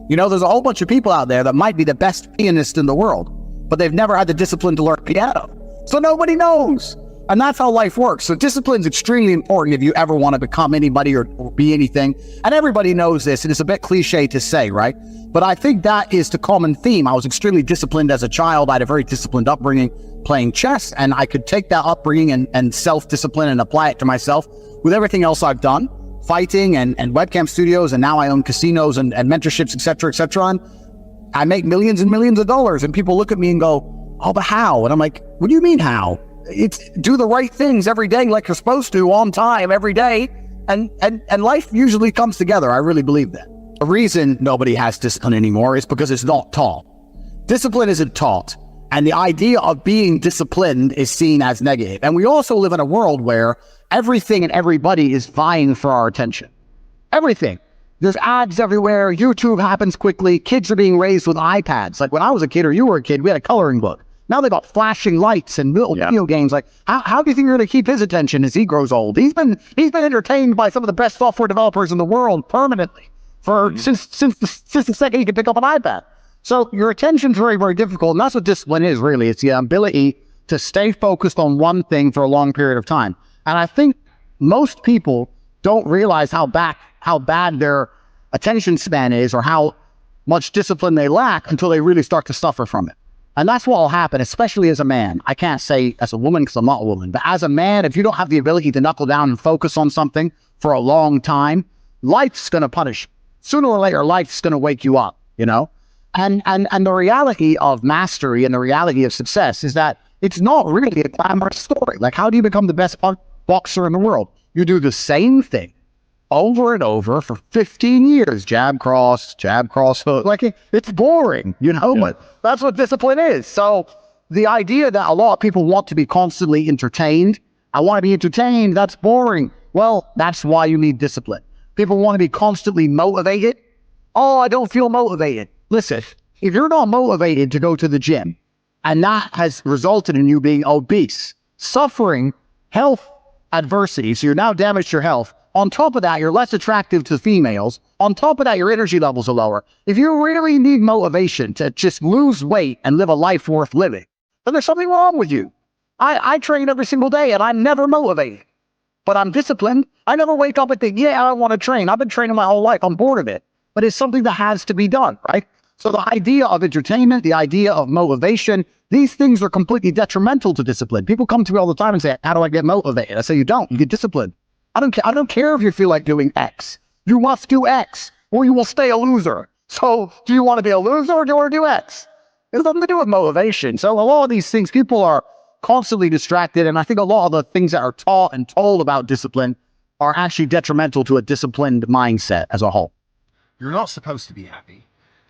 Speaker 7: You know, there's a whole bunch of people out there that might be the best pianist in the world, but they've never had the discipline to learn piano. So nobody knows. And that's how life works. So discipline is extremely important if you ever want to become anybody or be anything. And everybody knows this, and it's a bit cliche to say, right? But I think that is the common theme. I was extremely disciplined as a child. I had a very disciplined upbringing playing chess, and I could take that upbringing and self-discipline and apply it to myself with everything else I've done. Fighting and webcam studios, and now I own casinos and mentorships, etc., etc. And I make millions and millions of dollars, and people look at me and go, oh, but how? And I'm like, what do you mean how? It's do the right things every day like you're supposed to, on time, every day, and life usually comes together. I really believe that. The reason nobody has discipline anymore is because it's not taught. Discipline isn't taught, and the idea of being disciplined is seen as negative. And we also live in a world where everything and everybody is vying for our attention. Everything. There's ads everywhere. YouTube happens quickly. Kids are being raised with iPads. Like when I was a kid or you were a kid, we had a coloring book. Now they got flashing lights and little video games. Like, how do you think you're going to keep his attention as he grows old? He's been entertained by some of the best software developers in the world permanently since the second he could pick up an iPad. So your attention's very, very difficult, and that's what discipline is, really. It's the ability to stay focused on one thing for a long period of time. And I think most people don't realize how bad their attention span is, or how much discipline they lack, until they really start to suffer from it. And that's what will happen, especially as a man. I can't say as a woman because I'm not a woman, but as a man, if you don't have the ability to knuckle down and focus on something for a long time, life's going to punish you. Sooner or later, life's going to wake you up, you know? And the reality of mastery and the reality of success is that it's not really a glamorous story. Like, how do you become the best boxer in the world? You do the same thing over and over for 15 years. Jab, cross, hook. Like, it's boring, you know, but that's what discipline is. So the idea that a lot of people want to be constantly entertained
Speaker 5: I want to be entertained. That's boring. Well, that's why you need discipline. People want to be constantly motivated. Oh, I don't feel motivated. Listen, if you're not motivated to go to the gym, and that has resulted in you being obese, suffering health adversity, so you're now damaged your health. On top of that, you're less attractive to females. On top of that, your energy levels are lower. If you really need motivation to just lose weight and live a life worth living, then there's something wrong with you. I train every single day and I'm never motivated, but I'm disciplined. I never wake up and think, yeah, I want to train. I've been training my whole life. I'm bored of it, but it's something that has to be done, right? So the idea of entertainment, the idea of motivation, these things are completely detrimental to discipline. People come to me all the time and say, how do I get motivated? I say, you don't, you get disciplined. I don't care if you feel like doing X. You must do X or you will stay a loser. So do you want to be a loser or do you want to do X? It has nothing to do with motivation. So a lot of these things, people are constantly distracted. And I think a lot of the things that are taught and told about discipline are actually detrimental to a disciplined mindset as a whole.
Speaker 2: You're not supposed to be happy,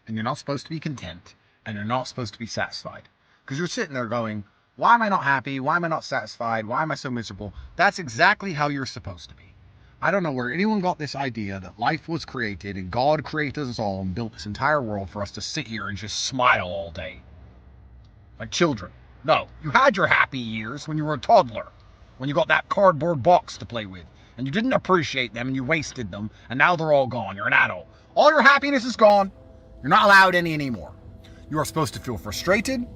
Speaker 2: and you're not supposed to be content, and you're not supposed to be satisfied. Because you're sitting there going, why am I not happy? Why am I not satisfied? Why am I so miserable? That's exactly how you're supposed to be. I don't know where anyone got this idea that life was created and God created us all and built this entire world for us to sit here and just smile all day. Like children. No, you had your happy years when you were a toddler, when you got that cardboard box to play with, and you didn't appreciate them and you wasted them, and now they're all gone. You're an adult. All your happiness is gone. You're not allowed any anymore. You are supposed to feel frustrated.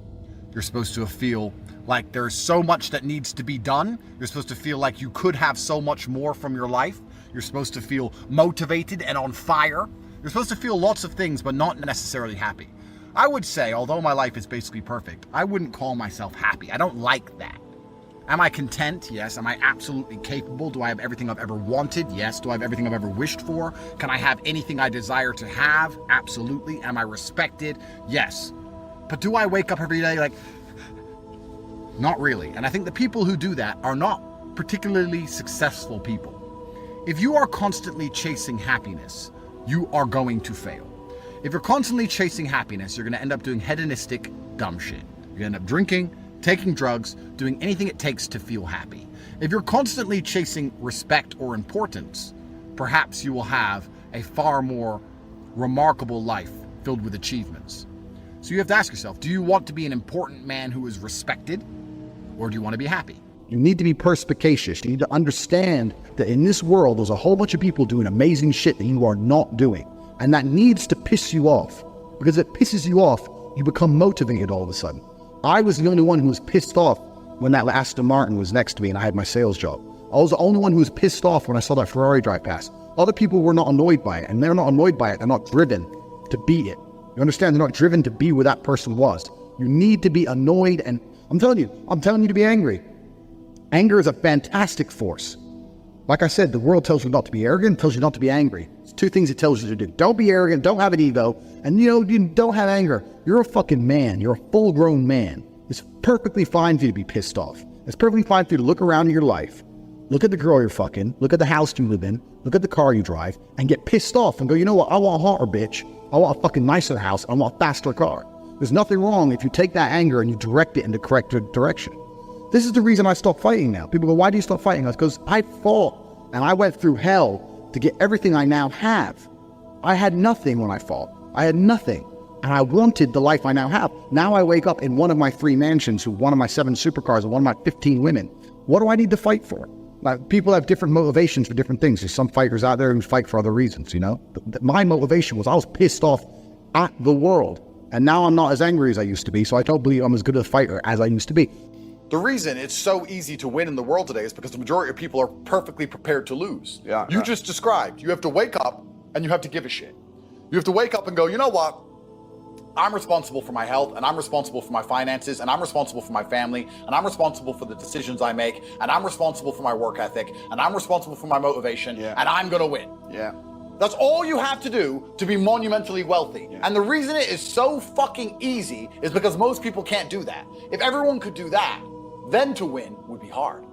Speaker 2: You're supposed to feel like there's so much that needs to be done. You're supposed to feel like you could have so much more from your life. You're supposed to feel motivated and on fire. You're supposed to feel lots of things, but not necessarily happy. I would say, although my life is basically perfect, I wouldn't call myself happy. I don't like that. Am I content? Yes. Am I absolutely capable? Do I have everything I've ever wanted? Yes. Do I have everything I've ever wished for? Can I have anything I desire to have? Absolutely. Am I respected? Yes. But do I wake up every day like, not really. And I think the people who do that are not particularly successful people. If you are constantly chasing happiness, you are going to fail. If you're constantly chasing happiness, you're going to end up doing hedonistic dumb shit. You're going to end up drinking, taking drugs, doing anything it takes to feel happy. If you're constantly chasing respect or importance, perhaps you will have a far more remarkable life filled with achievements. So you have to ask yourself, do you want to be an important man who is respected, or do you want to be happy?
Speaker 7: You need to be perspicacious. You need to understand that in this world, there's a whole bunch of people doing amazing shit that you are not doing. And that needs to piss you off. Because if it pisses you off, you become motivated all of a sudden. I was the only one who was pissed off when that Aston Martin was next to me and I had my sales job. I was the only one who was pissed off when I saw that Ferrari drive past. Other people were not annoyed by it, and they're not annoyed by it. They're not driven to be it. You understand? They're not driven to be where that person was. You need to be annoyed, and I'm telling you to be angry. Anger is a fantastic force. Like I said, the world tells you not to be arrogant, tells you not to be angry. It's two things it tells you to do. Don't be arrogant, don't have an ego, and you don't have anger. You're a fucking man. You're a full-grown man. It's perfectly fine for you to be pissed off. It's perfectly fine for you to look around your life, look at the girl you're fucking, look at the house you live in, look at the car you drive, and get pissed off and go, you know what, I want a hotter bitch. I want a fucking nicer house. I want a faster car. There's nothing wrong if you take that anger and you direct it in the correct direction. This is the reason I stopped fighting now. People go, why do you stop fighting? It's because I fought and I went through hell to get everything I now have. I had nothing when I fought. I had nothing. And I wanted the life I now have. Now I wake up in one of my 3 mansions, one of my 7 supercars, and one of my 15 women. What do I need to fight for? Like, people have different motivations for different things. There's some fighters out there who fight for other reasons, you know? My motivation was I was pissed off at the world. And now I'm not as angry as I used to be, so I don't believe I'm as good a fighter as I used to be.
Speaker 1: The reason it's so easy to win in the world today is because the majority of people are perfectly prepared to lose.
Speaker 6: Yeah.
Speaker 1: You just described, you have to wake up and you have to give a shit. You have to wake up and go, you know what? I'm responsible for my health, and I'm responsible for my finances, and I'm responsible for my family, and I'm responsible for the decisions I make, and I'm responsible for my work ethic, and I'm responsible for my motivation, and I'm gonna win.
Speaker 6: Yeah.
Speaker 1: That's all you have to do to be monumentally wealthy. Yeah. And the reason it is so fucking easy is because most people can't do that. If everyone could do that, then to win would be hard.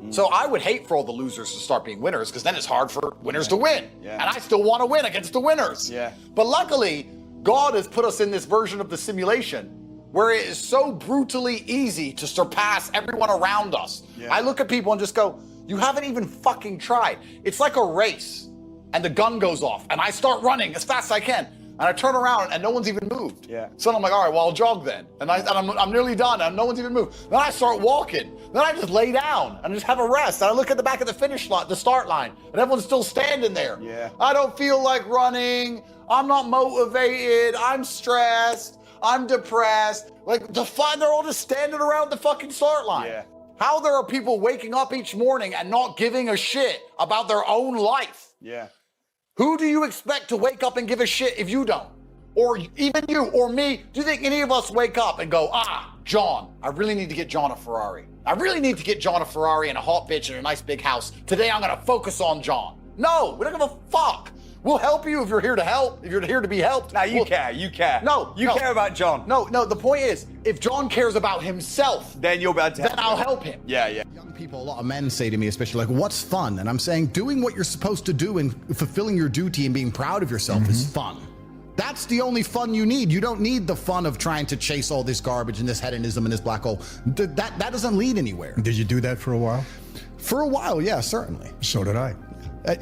Speaker 1: So I would hate for all the losers to start being winners, because then it's hard for winners to win. Yeah. And I still want to win against the winners.
Speaker 6: Yeah.
Speaker 1: But luckily, God has put us in this version of the simulation
Speaker 4: where it is so brutally easy to surpass everyone around us. I look at people and just go, you haven't even fucking tried. It's like a race and the gun goes off and I start running as fast as I can. And I turn around and no one's even moved. So I'm like, all right, well, I'll jog then. And I'm nearly done and no one's even moved. Then I start walking. Then I just lay down and just have a rest. And I look at the back of the finish line, the start line, and everyone's still standing there. I don't feel like running. I'm not motivated. I'm stressed. I'm depressed. Like they're all just standing around the fucking start line. How there are people waking up each morning and not giving a shit about their own life. Who do you expect to wake up and give a shit if you don't? Or even you or me, do you think any of us wake up and go, John, I really need to get John a Ferrari. I really need to get John a Ferrari and a hot bitch and a nice big house. Today I'm gonna focus on John. No, we don't give a fuck. We'll help you if you're here to help, if you're here to be helped.
Speaker 11: Now you care.
Speaker 4: No.
Speaker 11: You care about John.
Speaker 4: No, the point is, if John cares about himself,
Speaker 11: then you'll be able to help
Speaker 4: then I'll help him.
Speaker 7: Young people, a lot of men say to me, especially like, what's fun? And I'm saying, doing what you're supposed to do and fulfilling your duty and being proud of yourself is fun. That's the only fun you need. You don't need the fun of trying to chase all this garbage and this hedonism and this black hole. That doesn't lead anywhere.
Speaker 12: Did you do that for a while?
Speaker 7: For a while, yeah, certainly.
Speaker 12: So did I.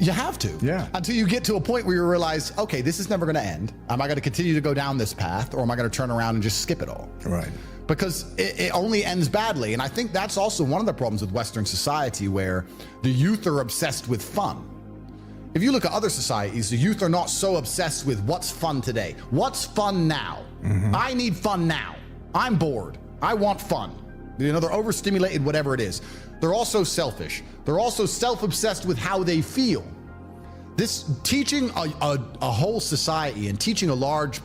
Speaker 7: You have to.
Speaker 12: Yeah.
Speaker 7: Until you get to a point where you realize, okay, this is never going to end. Am I going to continue to go down this path, or am I going to turn around and just skip it all?
Speaker 12: Right.
Speaker 7: Because it only ends badly. And I think that's also one of the problems with Western society, where the youth are obsessed with fun. If you look at other societies, the youth are not so obsessed with what's fun today. What's fun now? I need fun now. I'm bored. I want fun. You know, they're overstimulated, whatever it is. They're also selfish. They're also self-obsessed with how they feel. This teaching a whole society and teaching a large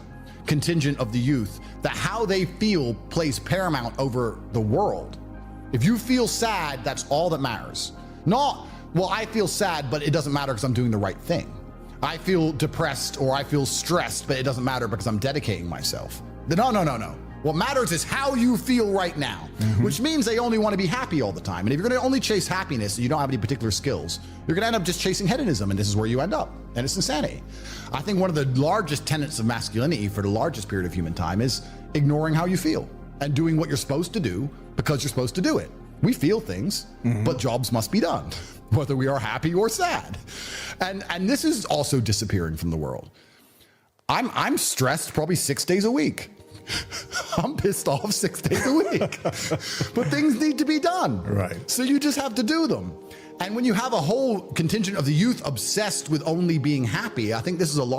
Speaker 7: contingent of the youth that how they feel plays paramount over the world. If you feel sad, that's all that matters. Not, well, I feel sad, but it doesn't matter because I'm doing the right thing. I feel depressed or I feel stressed, but it doesn't matter because I'm dedicating myself. No. What matters is how you feel right now, which means they only want to be happy all the time. And if you're going to only chase happiness and you don't have any particular skills, you're going to end up just chasing hedonism, and this is where you end up. And it's insanity. I think one of the largest tenets of masculinity for the largest period of human time is ignoring how you feel and doing what you're supposed to do because you're supposed to do it. We feel things, but jobs must be done, whether we are happy or sad. And this is also disappearing from the world. I'm stressed probably 6 days a week. I'm pissed off 6 days a week, but things need to be done.
Speaker 12: Right.
Speaker 7: So you just have to do them. And when you have a whole contingent of the youth obsessed with only being happy, I think this is one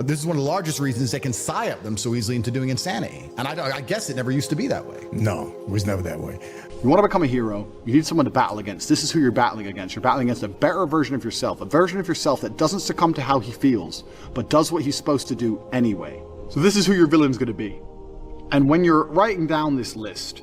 Speaker 7: of the largest reasons they can psyop them so easily into doing insanity. And I guess it never used to be that way.
Speaker 12: No, it was never that way.
Speaker 6: You want to become a hero, you need someone to battle against. This is who you're battling against. You're battling against a better version of yourself, a version of yourself that doesn't succumb to how he feels, but does what he's supposed to do anyway. So this is who your villain's going to be. And when you're writing down this list,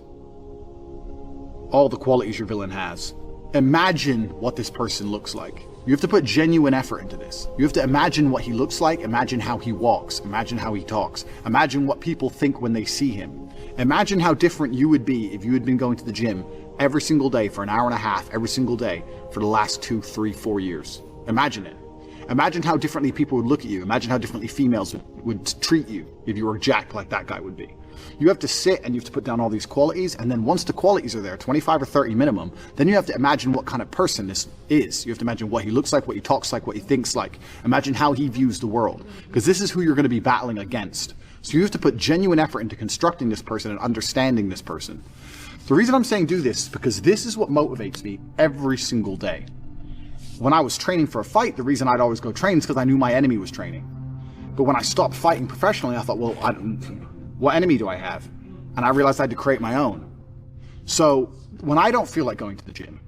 Speaker 6: all the qualities your villain has, imagine what this person looks like. You have to put genuine effort into this. You have to imagine what he looks like, imagine how he walks, imagine how he talks, imagine what people think when they see him. Imagine how different you would be if you had been going to the gym every single day for an hour and a half, every single day for the last 2, 3, 4 years. Imagine it. Imagine how differently people would look at you. Imagine how differently females would treat you if you were jacked like that guy would be. You have to sit and you have to put down all these qualities, and then once the qualities are there, 25 or 30 minimum, then you have to imagine what kind of person this is. You have to imagine what he looks like, what he talks like, what he thinks like. Imagine how he views the world, because this is who you're going to be battling against. So you have to put genuine effort into constructing this person and understanding this person. The reason I'm saying do this is because this is what motivates me every single day. When I was training for a fight, the reason I'd always go train is because I knew my enemy was training. But when I stopped fighting professionally, I thought, well, what enemy do I have? And I realized I had to create my own. So when I don't feel like going to the gym,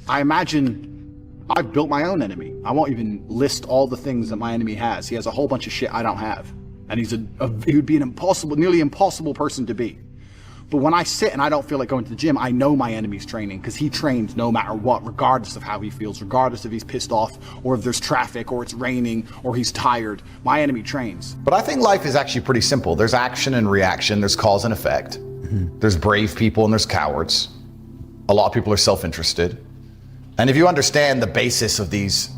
Speaker 6: I imagine I've built my own enemy. I won't even list all the things that my enemy has. He has a whole bunch of shit I don't have. And he would be an nearly impossible person to beat. But when I sit and I don't feel like going to the gym, I know my enemy's training, because he trains no matter what, regardless of how he feels, regardless if he's pissed off, or if there's traffic, or it's raining, or he's tired. My enemy trains.
Speaker 13: But I think life is actually pretty simple. There's action and reaction, there's cause and effect. There's brave people and there's cowards. A lot of people are self-interested. And if you understand the basis of these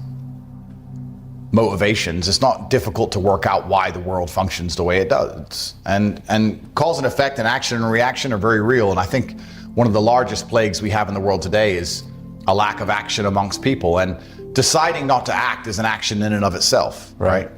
Speaker 13: motivations, it's not difficult to work out why the world functions the way it does. And cause and effect and action and reaction are very real. And I think one of the largest plagues we have in the world today is a lack of action amongst people. And deciding not to act is an action in and of itself, right?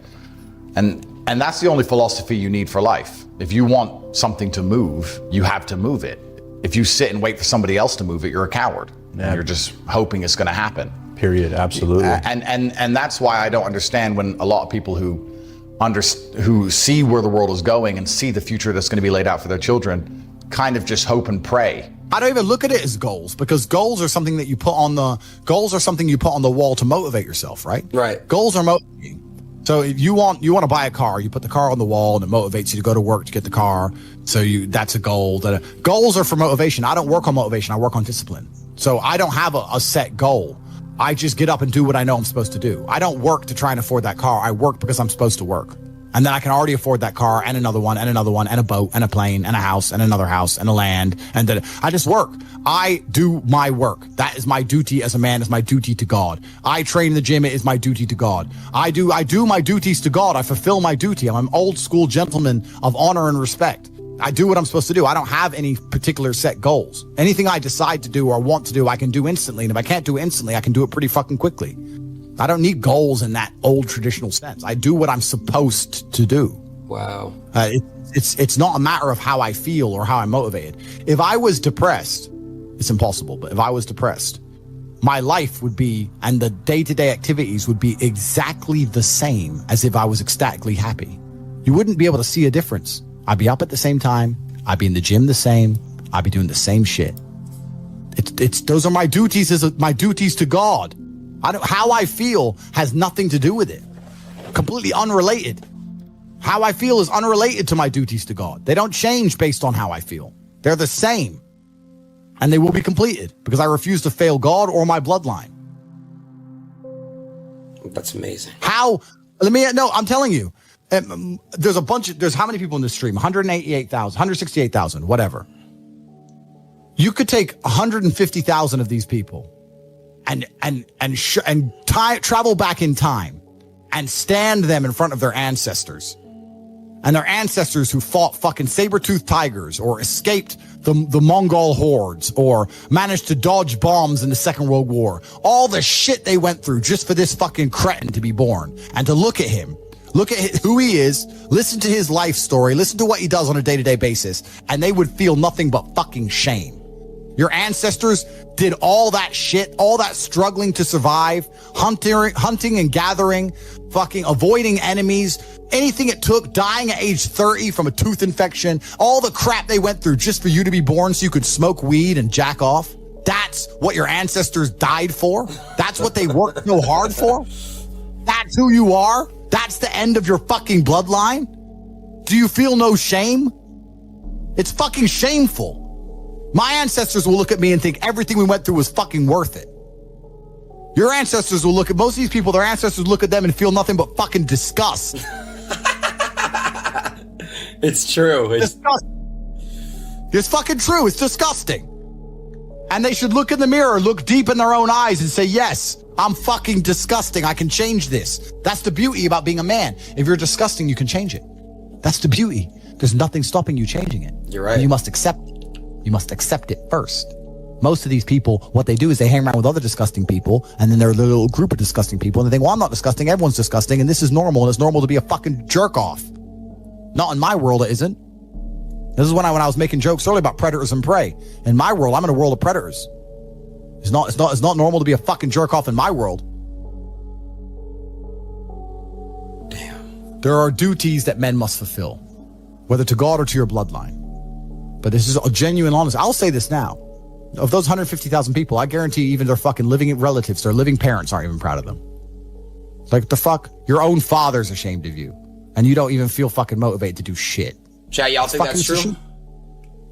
Speaker 13: And that's the only philosophy you need for life. If you want something to move, you have to move it. If you sit and wait for somebody else to move it, you're a coward. Yeah. You're just hoping it's going to happen.
Speaker 3: Period. Absolutely.
Speaker 13: And that's why I don't understand when a lot of people who see where the world is going and see the future that's going to be laid out for their children kind of just hope and pray.
Speaker 7: I don't even look at it as goals, because goals are something that you put on the wall to motivate yourself, right?
Speaker 11: Right.
Speaker 7: Goals are motivating. So if you want to buy a car, you put the car on the wall and it motivates you to go to work to get the car. So that's a goal. Goals are for motivation. I don't work on motivation. I work on discipline. So I don't have a set goal. I just get up and do what I know I'm supposed to do. I don't work to try and afford that car. I work because I'm supposed to work. And then I can already afford that car and another one and another one and a boat and a plane and a house and another house and a land. And then I just work. I do my work. That is my duty as a man, is my duty to God. I train in the gym. It is my duty to God. I do my duties to God. I fulfill my duty. I'm an old school gentleman of honor and respect. I do what I'm supposed to do. I don't have any particular set goals. Anything I decide to do or want to do, I can do instantly. And if I can't do it instantly, I can do it pretty fucking quickly. I don't need goals in that old traditional sense. I do what I'm supposed to do.
Speaker 11: Wow.
Speaker 7: It's not a matter of how I feel or how I'm motivated. If I was depressed, it's impossible, but if I was depressed, my life would be, and the day-to-day activities would be exactly the same as if I was ecstatically happy. You wouldn't be able to see a difference. I'd be up at the same time. I'd be in the gym the same. I'd be doing the same shit. Those are my duties my duties to God. How I feel has nothing to do with it. Completely unrelated. How I feel is unrelated to my duties to God. They don't change based on how I feel. They're the same. And they will be completed because I refuse to fail God or my bloodline.
Speaker 11: That's amazing.
Speaker 7: I'm telling you. There's how many people in this stream? 188,000, 168,000, whatever. You could take 150,000 of these people and travel back in time and stand them in front of their ancestors. And their ancestors who fought fucking saber-toothed tigers or escaped the Mongol hordes or managed to dodge bombs in the Second World War. All the shit they went through just for this fucking cretin to be born. And to look at him. Look at who he is, listen to his life story, listen to what he does on a day-to-day basis, and they would feel nothing but fucking shame. Your ancestors did all that shit, all that struggling to survive, hunting and gathering, fucking avoiding enemies, anything it took, dying at age 30 from a tooth infection, all the crap they went through just for you to be born so you could smoke weed and jack off. That's what your ancestors died for. That's what they worked so hard for. That's who you are. That's the end of your fucking bloodline. Do you feel no shame? It's fucking shameful. My ancestors will look at me and think everything we went through was fucking worth it. Your ancestors will look at most of these people, their ancestors look at them and feel nothing but fucking disgust.
Speaker 11: It's true.
Speaker 7: It's fucking true. It's disgusting. And they should look in the mirror, look deep in their own eyes and say, yes, I'm fucking disgusting. I can change this. That's the beauty about being a man. If you're disgusting, you can change it. That's the beauty. There's nothing stopping you changing it.
Speaker 11: You're right.
Speaker 7: And you must accept it. You must accept it first. Most of these people, what they do is they hang around with other disgusting people, and then they're a little group of disgusting people, and they think, well, I'm not disgusting, everyone's disgusting, and this is normal, and it's normal to be a fucking jerk off. Not in my world, it isn't. This is when I was making jokes earlier about predators and prey. In my world, I'm in a world of predators. It's not normal to be a fucking jerk off in my world. Damn. There are duties that men must fulfill, whether to God or to your bloodline. But this is a genuine honest. I'll say this now. Of those 150,000 people, I guarantee even their fucking living relatives, their living parents aren't even proud of them. It's like, the fuck? Your own father's ashamed of you. And you don't even feel fucking motivated to do shit.
Speaker 11: Chat, y'all think that's true?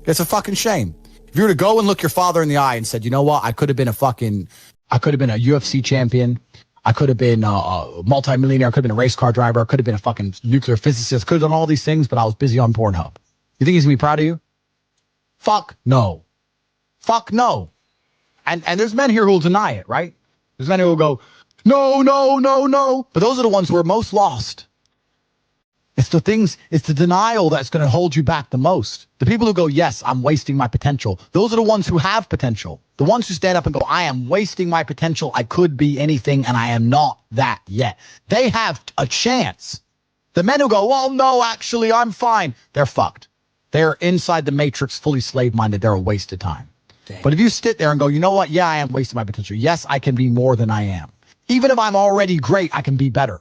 Speaker 7: It's a fucking shame. If you were to go and look your father in the eye and said, you know what? I could have been a UFC champion. I could have been a multimillionaire. I could have been a race car driver. I could have been a fucking nuclear physicist. Could have done all these things, but I was busy on Pornhub. You think he's gonna be proud of you? Fuck no. Fuck no. And there's men here who will deny it, right? There's men who will go,
Speaker 5: No, no, no, no. But those are the ones who are most lost. It's the denial that's going to hold you back the most. The people who go, yes, I'm wasting my potential. Those are the ones who have potential. The ones who stand up and go, I am wasting my potential. I could be anything and I am not that yet. They have a chance. The men who go, well, no, actually, I'm fine. They're fucked. They're inside the matrix, fully slave-minded. They're a waste of time. Dang. But if you sit there and go, you know what? Yeah, I am wasting my potential. Yes, I can be more than I am. Even if I'm already great, I can be better.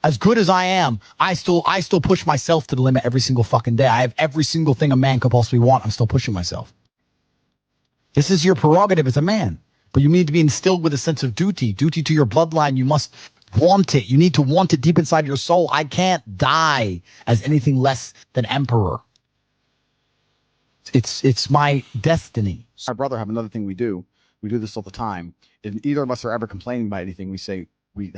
Speaker 5: As good as I am, I still push myself to the limit every single fucking day. I have every single thing a man could possibly want. I'm still pushing myself. This is your prerogative as a man, but you need to be instilled with a sense of duty to your bloodline. You must want it. You need to want it deep inside your soul. I can't die as anything less than emperor. It's my destiny.
Speaker 2: My brother have another thing we do. We do this all the time. If either of us are ever complaining about anything, we say, we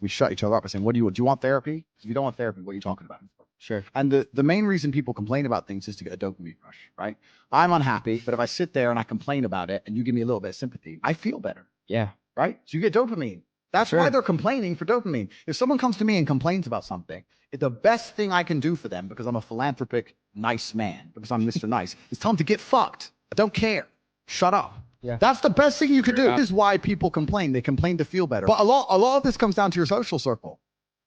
Speaker 2: shut each other up by saying, do you want therapy? If you don't want therapy, what are you talking about?
Speaker 7: Sure.
Speaker 2: And the main reason people complain about things is to get a dopamine rush, right? I'm unhappy, but if I sit there and I complain about it and you give me a little bit of sympathy, I feel better.
Speaker 7: Yeah.
Speaker 2: Right? So you get dopamine. That's why they're complaining for dopamine. If someone comes to me and complains about something, the best thing I can do for them, because I'm a philanthropic, nice man, because I'm Mr. Nice, is tell them to get fucked. I don't care. Shut up.
Speaker 7: Yeah.
Speaker 2: That's the best thing you could do. This is why people complain. They complain to feel better. But a lot of this comes down to your social circle,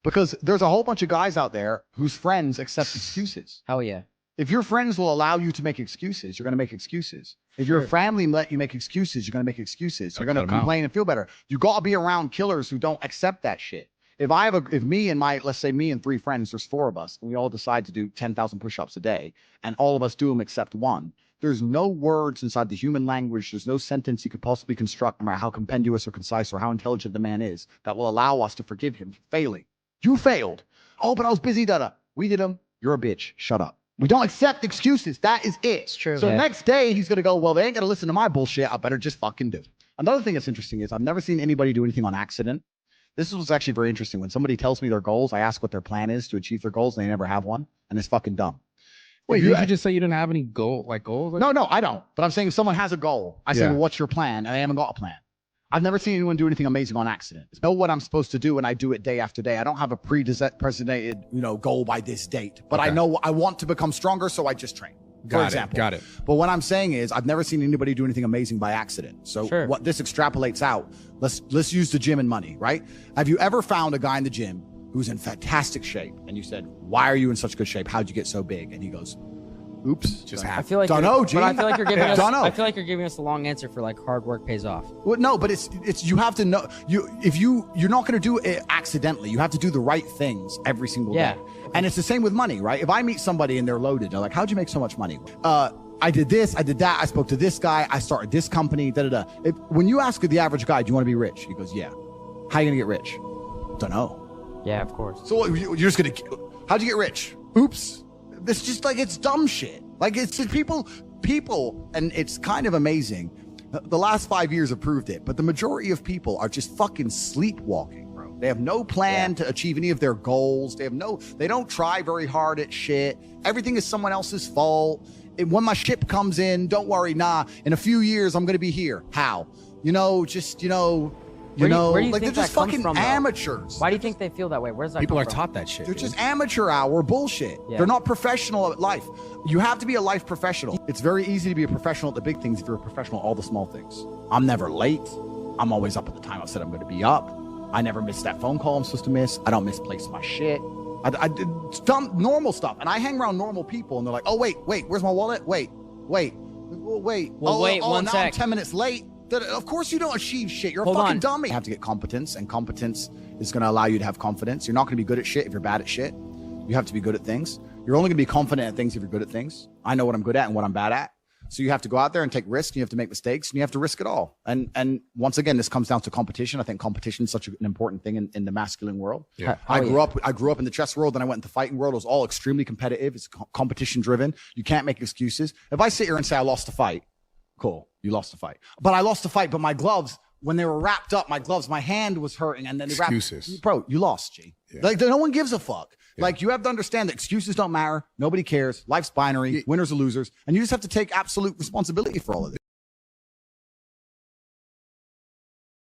Speaker 2: because there's a whole bunch of guys out there whose friends accept excuses.
Speaker 7: Hell yeah.
Speaker 2: If your friends will allow you to make excuses, you're going to make excuses. If your family let you make excuses, you're going to make excuses. You're going to complain and feel better. You got to be around killers who don't accept that shit. If me and let's say me and 3 friends, there's 4 of us, and we all decide to do 10,000 push-ups a day, and all of us do them except one, there's no words inside the human language, there's no sentence you could possibly construct, no matter how compendious or concise or how intelligent the man is, that will allow us to forgive him for failing. You failed. Oh, but I was busy, We did them. You're a bitch. Shut up. We don't accept excuses. That is it.
Speaker 7: It's true.
Speaker 2: So the next day, he's going to go, well, they ain't going to listen to my bullshit. I better just fucking do it. Another thing that's interesting is I've never seen anybody do anything on accident. This was actually very interesting. When somebody tells me their goals, I ask what their plan is to achieve their goals, and they never have one, and it's fucking dumb.
Speaker 9: Wait, did you just say you didn't have any goals?
Speaker 2: No, I don't. But I'm saying if someone has a goal, I say, well, what's your plan? And they haven't got a plan. I've never seen anyone do anything amazing on accident. I know what I'm supposed to do, and I do it day after day. I don't have a pre-designated, goal by this date. But I know I want to become stronger, so I just train. For example.
Speaker 9: Got it.
Speaker 2: But what I'm saying is I've never seen anybody do anything amazing by accident. So what this extrapolates out, let's use the gym and money, right? Have you ever found a guy in the gym who's in fantastic shape, and you said, why are you in such good shape? How'd you get so big? And he goes, oops, just happened.
Speaker 7: I feel like I feel like you're giving us. I feel like you're giving us the long answer for like hard work pays off.
Speaker 2: Well, no, but it's you have to know you're not going to do it accidentally. You have to do the right things every single day. And it's the same with money, right? If I meet somebody and they're loaded, they're like, how'd you make so much money? I did this, I did that, I spoke to this guy, I started this company, When you ask the average guy, do you want to be rich? He goes, yeah. How are you going to get rich? Don't know.
Speaker 7: Yeah, of course.
Speaker 2: So you're just going to, how'd you get rich? Oops. It's just like, it's dumb shit. Like it's people, and it's kind of amazing. The last 5 years have proved it, but the majority of people are just fucking sleepwalking, bro. They have no plan to achieve any of their goals. They don't try very hard at shit. Everything is someone else's fault. When my ship comes in, don't worry, in a few years, I'm going to be here. How?
Speaker 7: Where do you
Speaker 2: like
Speaker 7: think
Speaker 2: they're just
Speaker 7: that comes
Speaker 2: fucking
Speaker 7: from, though?
Speaker 2: amateurs.
Speaker 7: Why do you think they feel that way? Where's that
Speaker 9: People
Speaker 7: come
Speaker 9: are
Speaker 7: from?
Speaker 9: taught that shit.
Speaker 2: They're just amateur hour bullshit.
Speaker 7: Yeah.
Speaker 2: They're not professional at life. You have to be a life professional. It's very easy to be a professional at the big things if you're a professional at all the small things. I'm never late. I'm always up at the time I said I'm going to be up. I never miss that phone call I'm supposed to miss. I don't misplace my shit. I did dumb, normal stuff. And I hang around normal people and they're like, oh, wait, where's my wallet? Wait.
Speaker 7: Well, wait,
Speaker 2: one
Speaker 7: sec.
Speaker 2: Now I'm 10 minutes late. Of course you don't achieve shit. You're a fucking dummy. You have to get competence, and competence is going to allow you to have confidence. You're not going to be good at shit if you're bad at shit. You have to be good at things. You're only going to be confident at things if you're good at things. I know what I'm good at and what I'm bad at. So you have to go out there and take risks, and you have to make mistakes, and you have to risk it all. And once again, this comes down to competition. I think competition is such an important thing in the masculine world.
Speaker 9: Yeah.
Speaker 2: I grew up in the chess world, then I went into the fighting world. It was all extremely competitive. It's competition driven. You can't make excuses. If I sit here and say I lost a fight, cool, you lost the fight. But I lost the fight, but my gloves, when they were wrapped up, my hand was hurting, and then they
Speaker 12: Excuses.
Speaker 2: Bro, you lost, G.
Speaker 12: Yeah.
Speaker 2: Like, no one gives a fuck. Yeah. Like, you have to understand that excuses don't matter. Nobody cares. Life's binary. Winners or losers. And you just have to take absolute responsibility for all of this.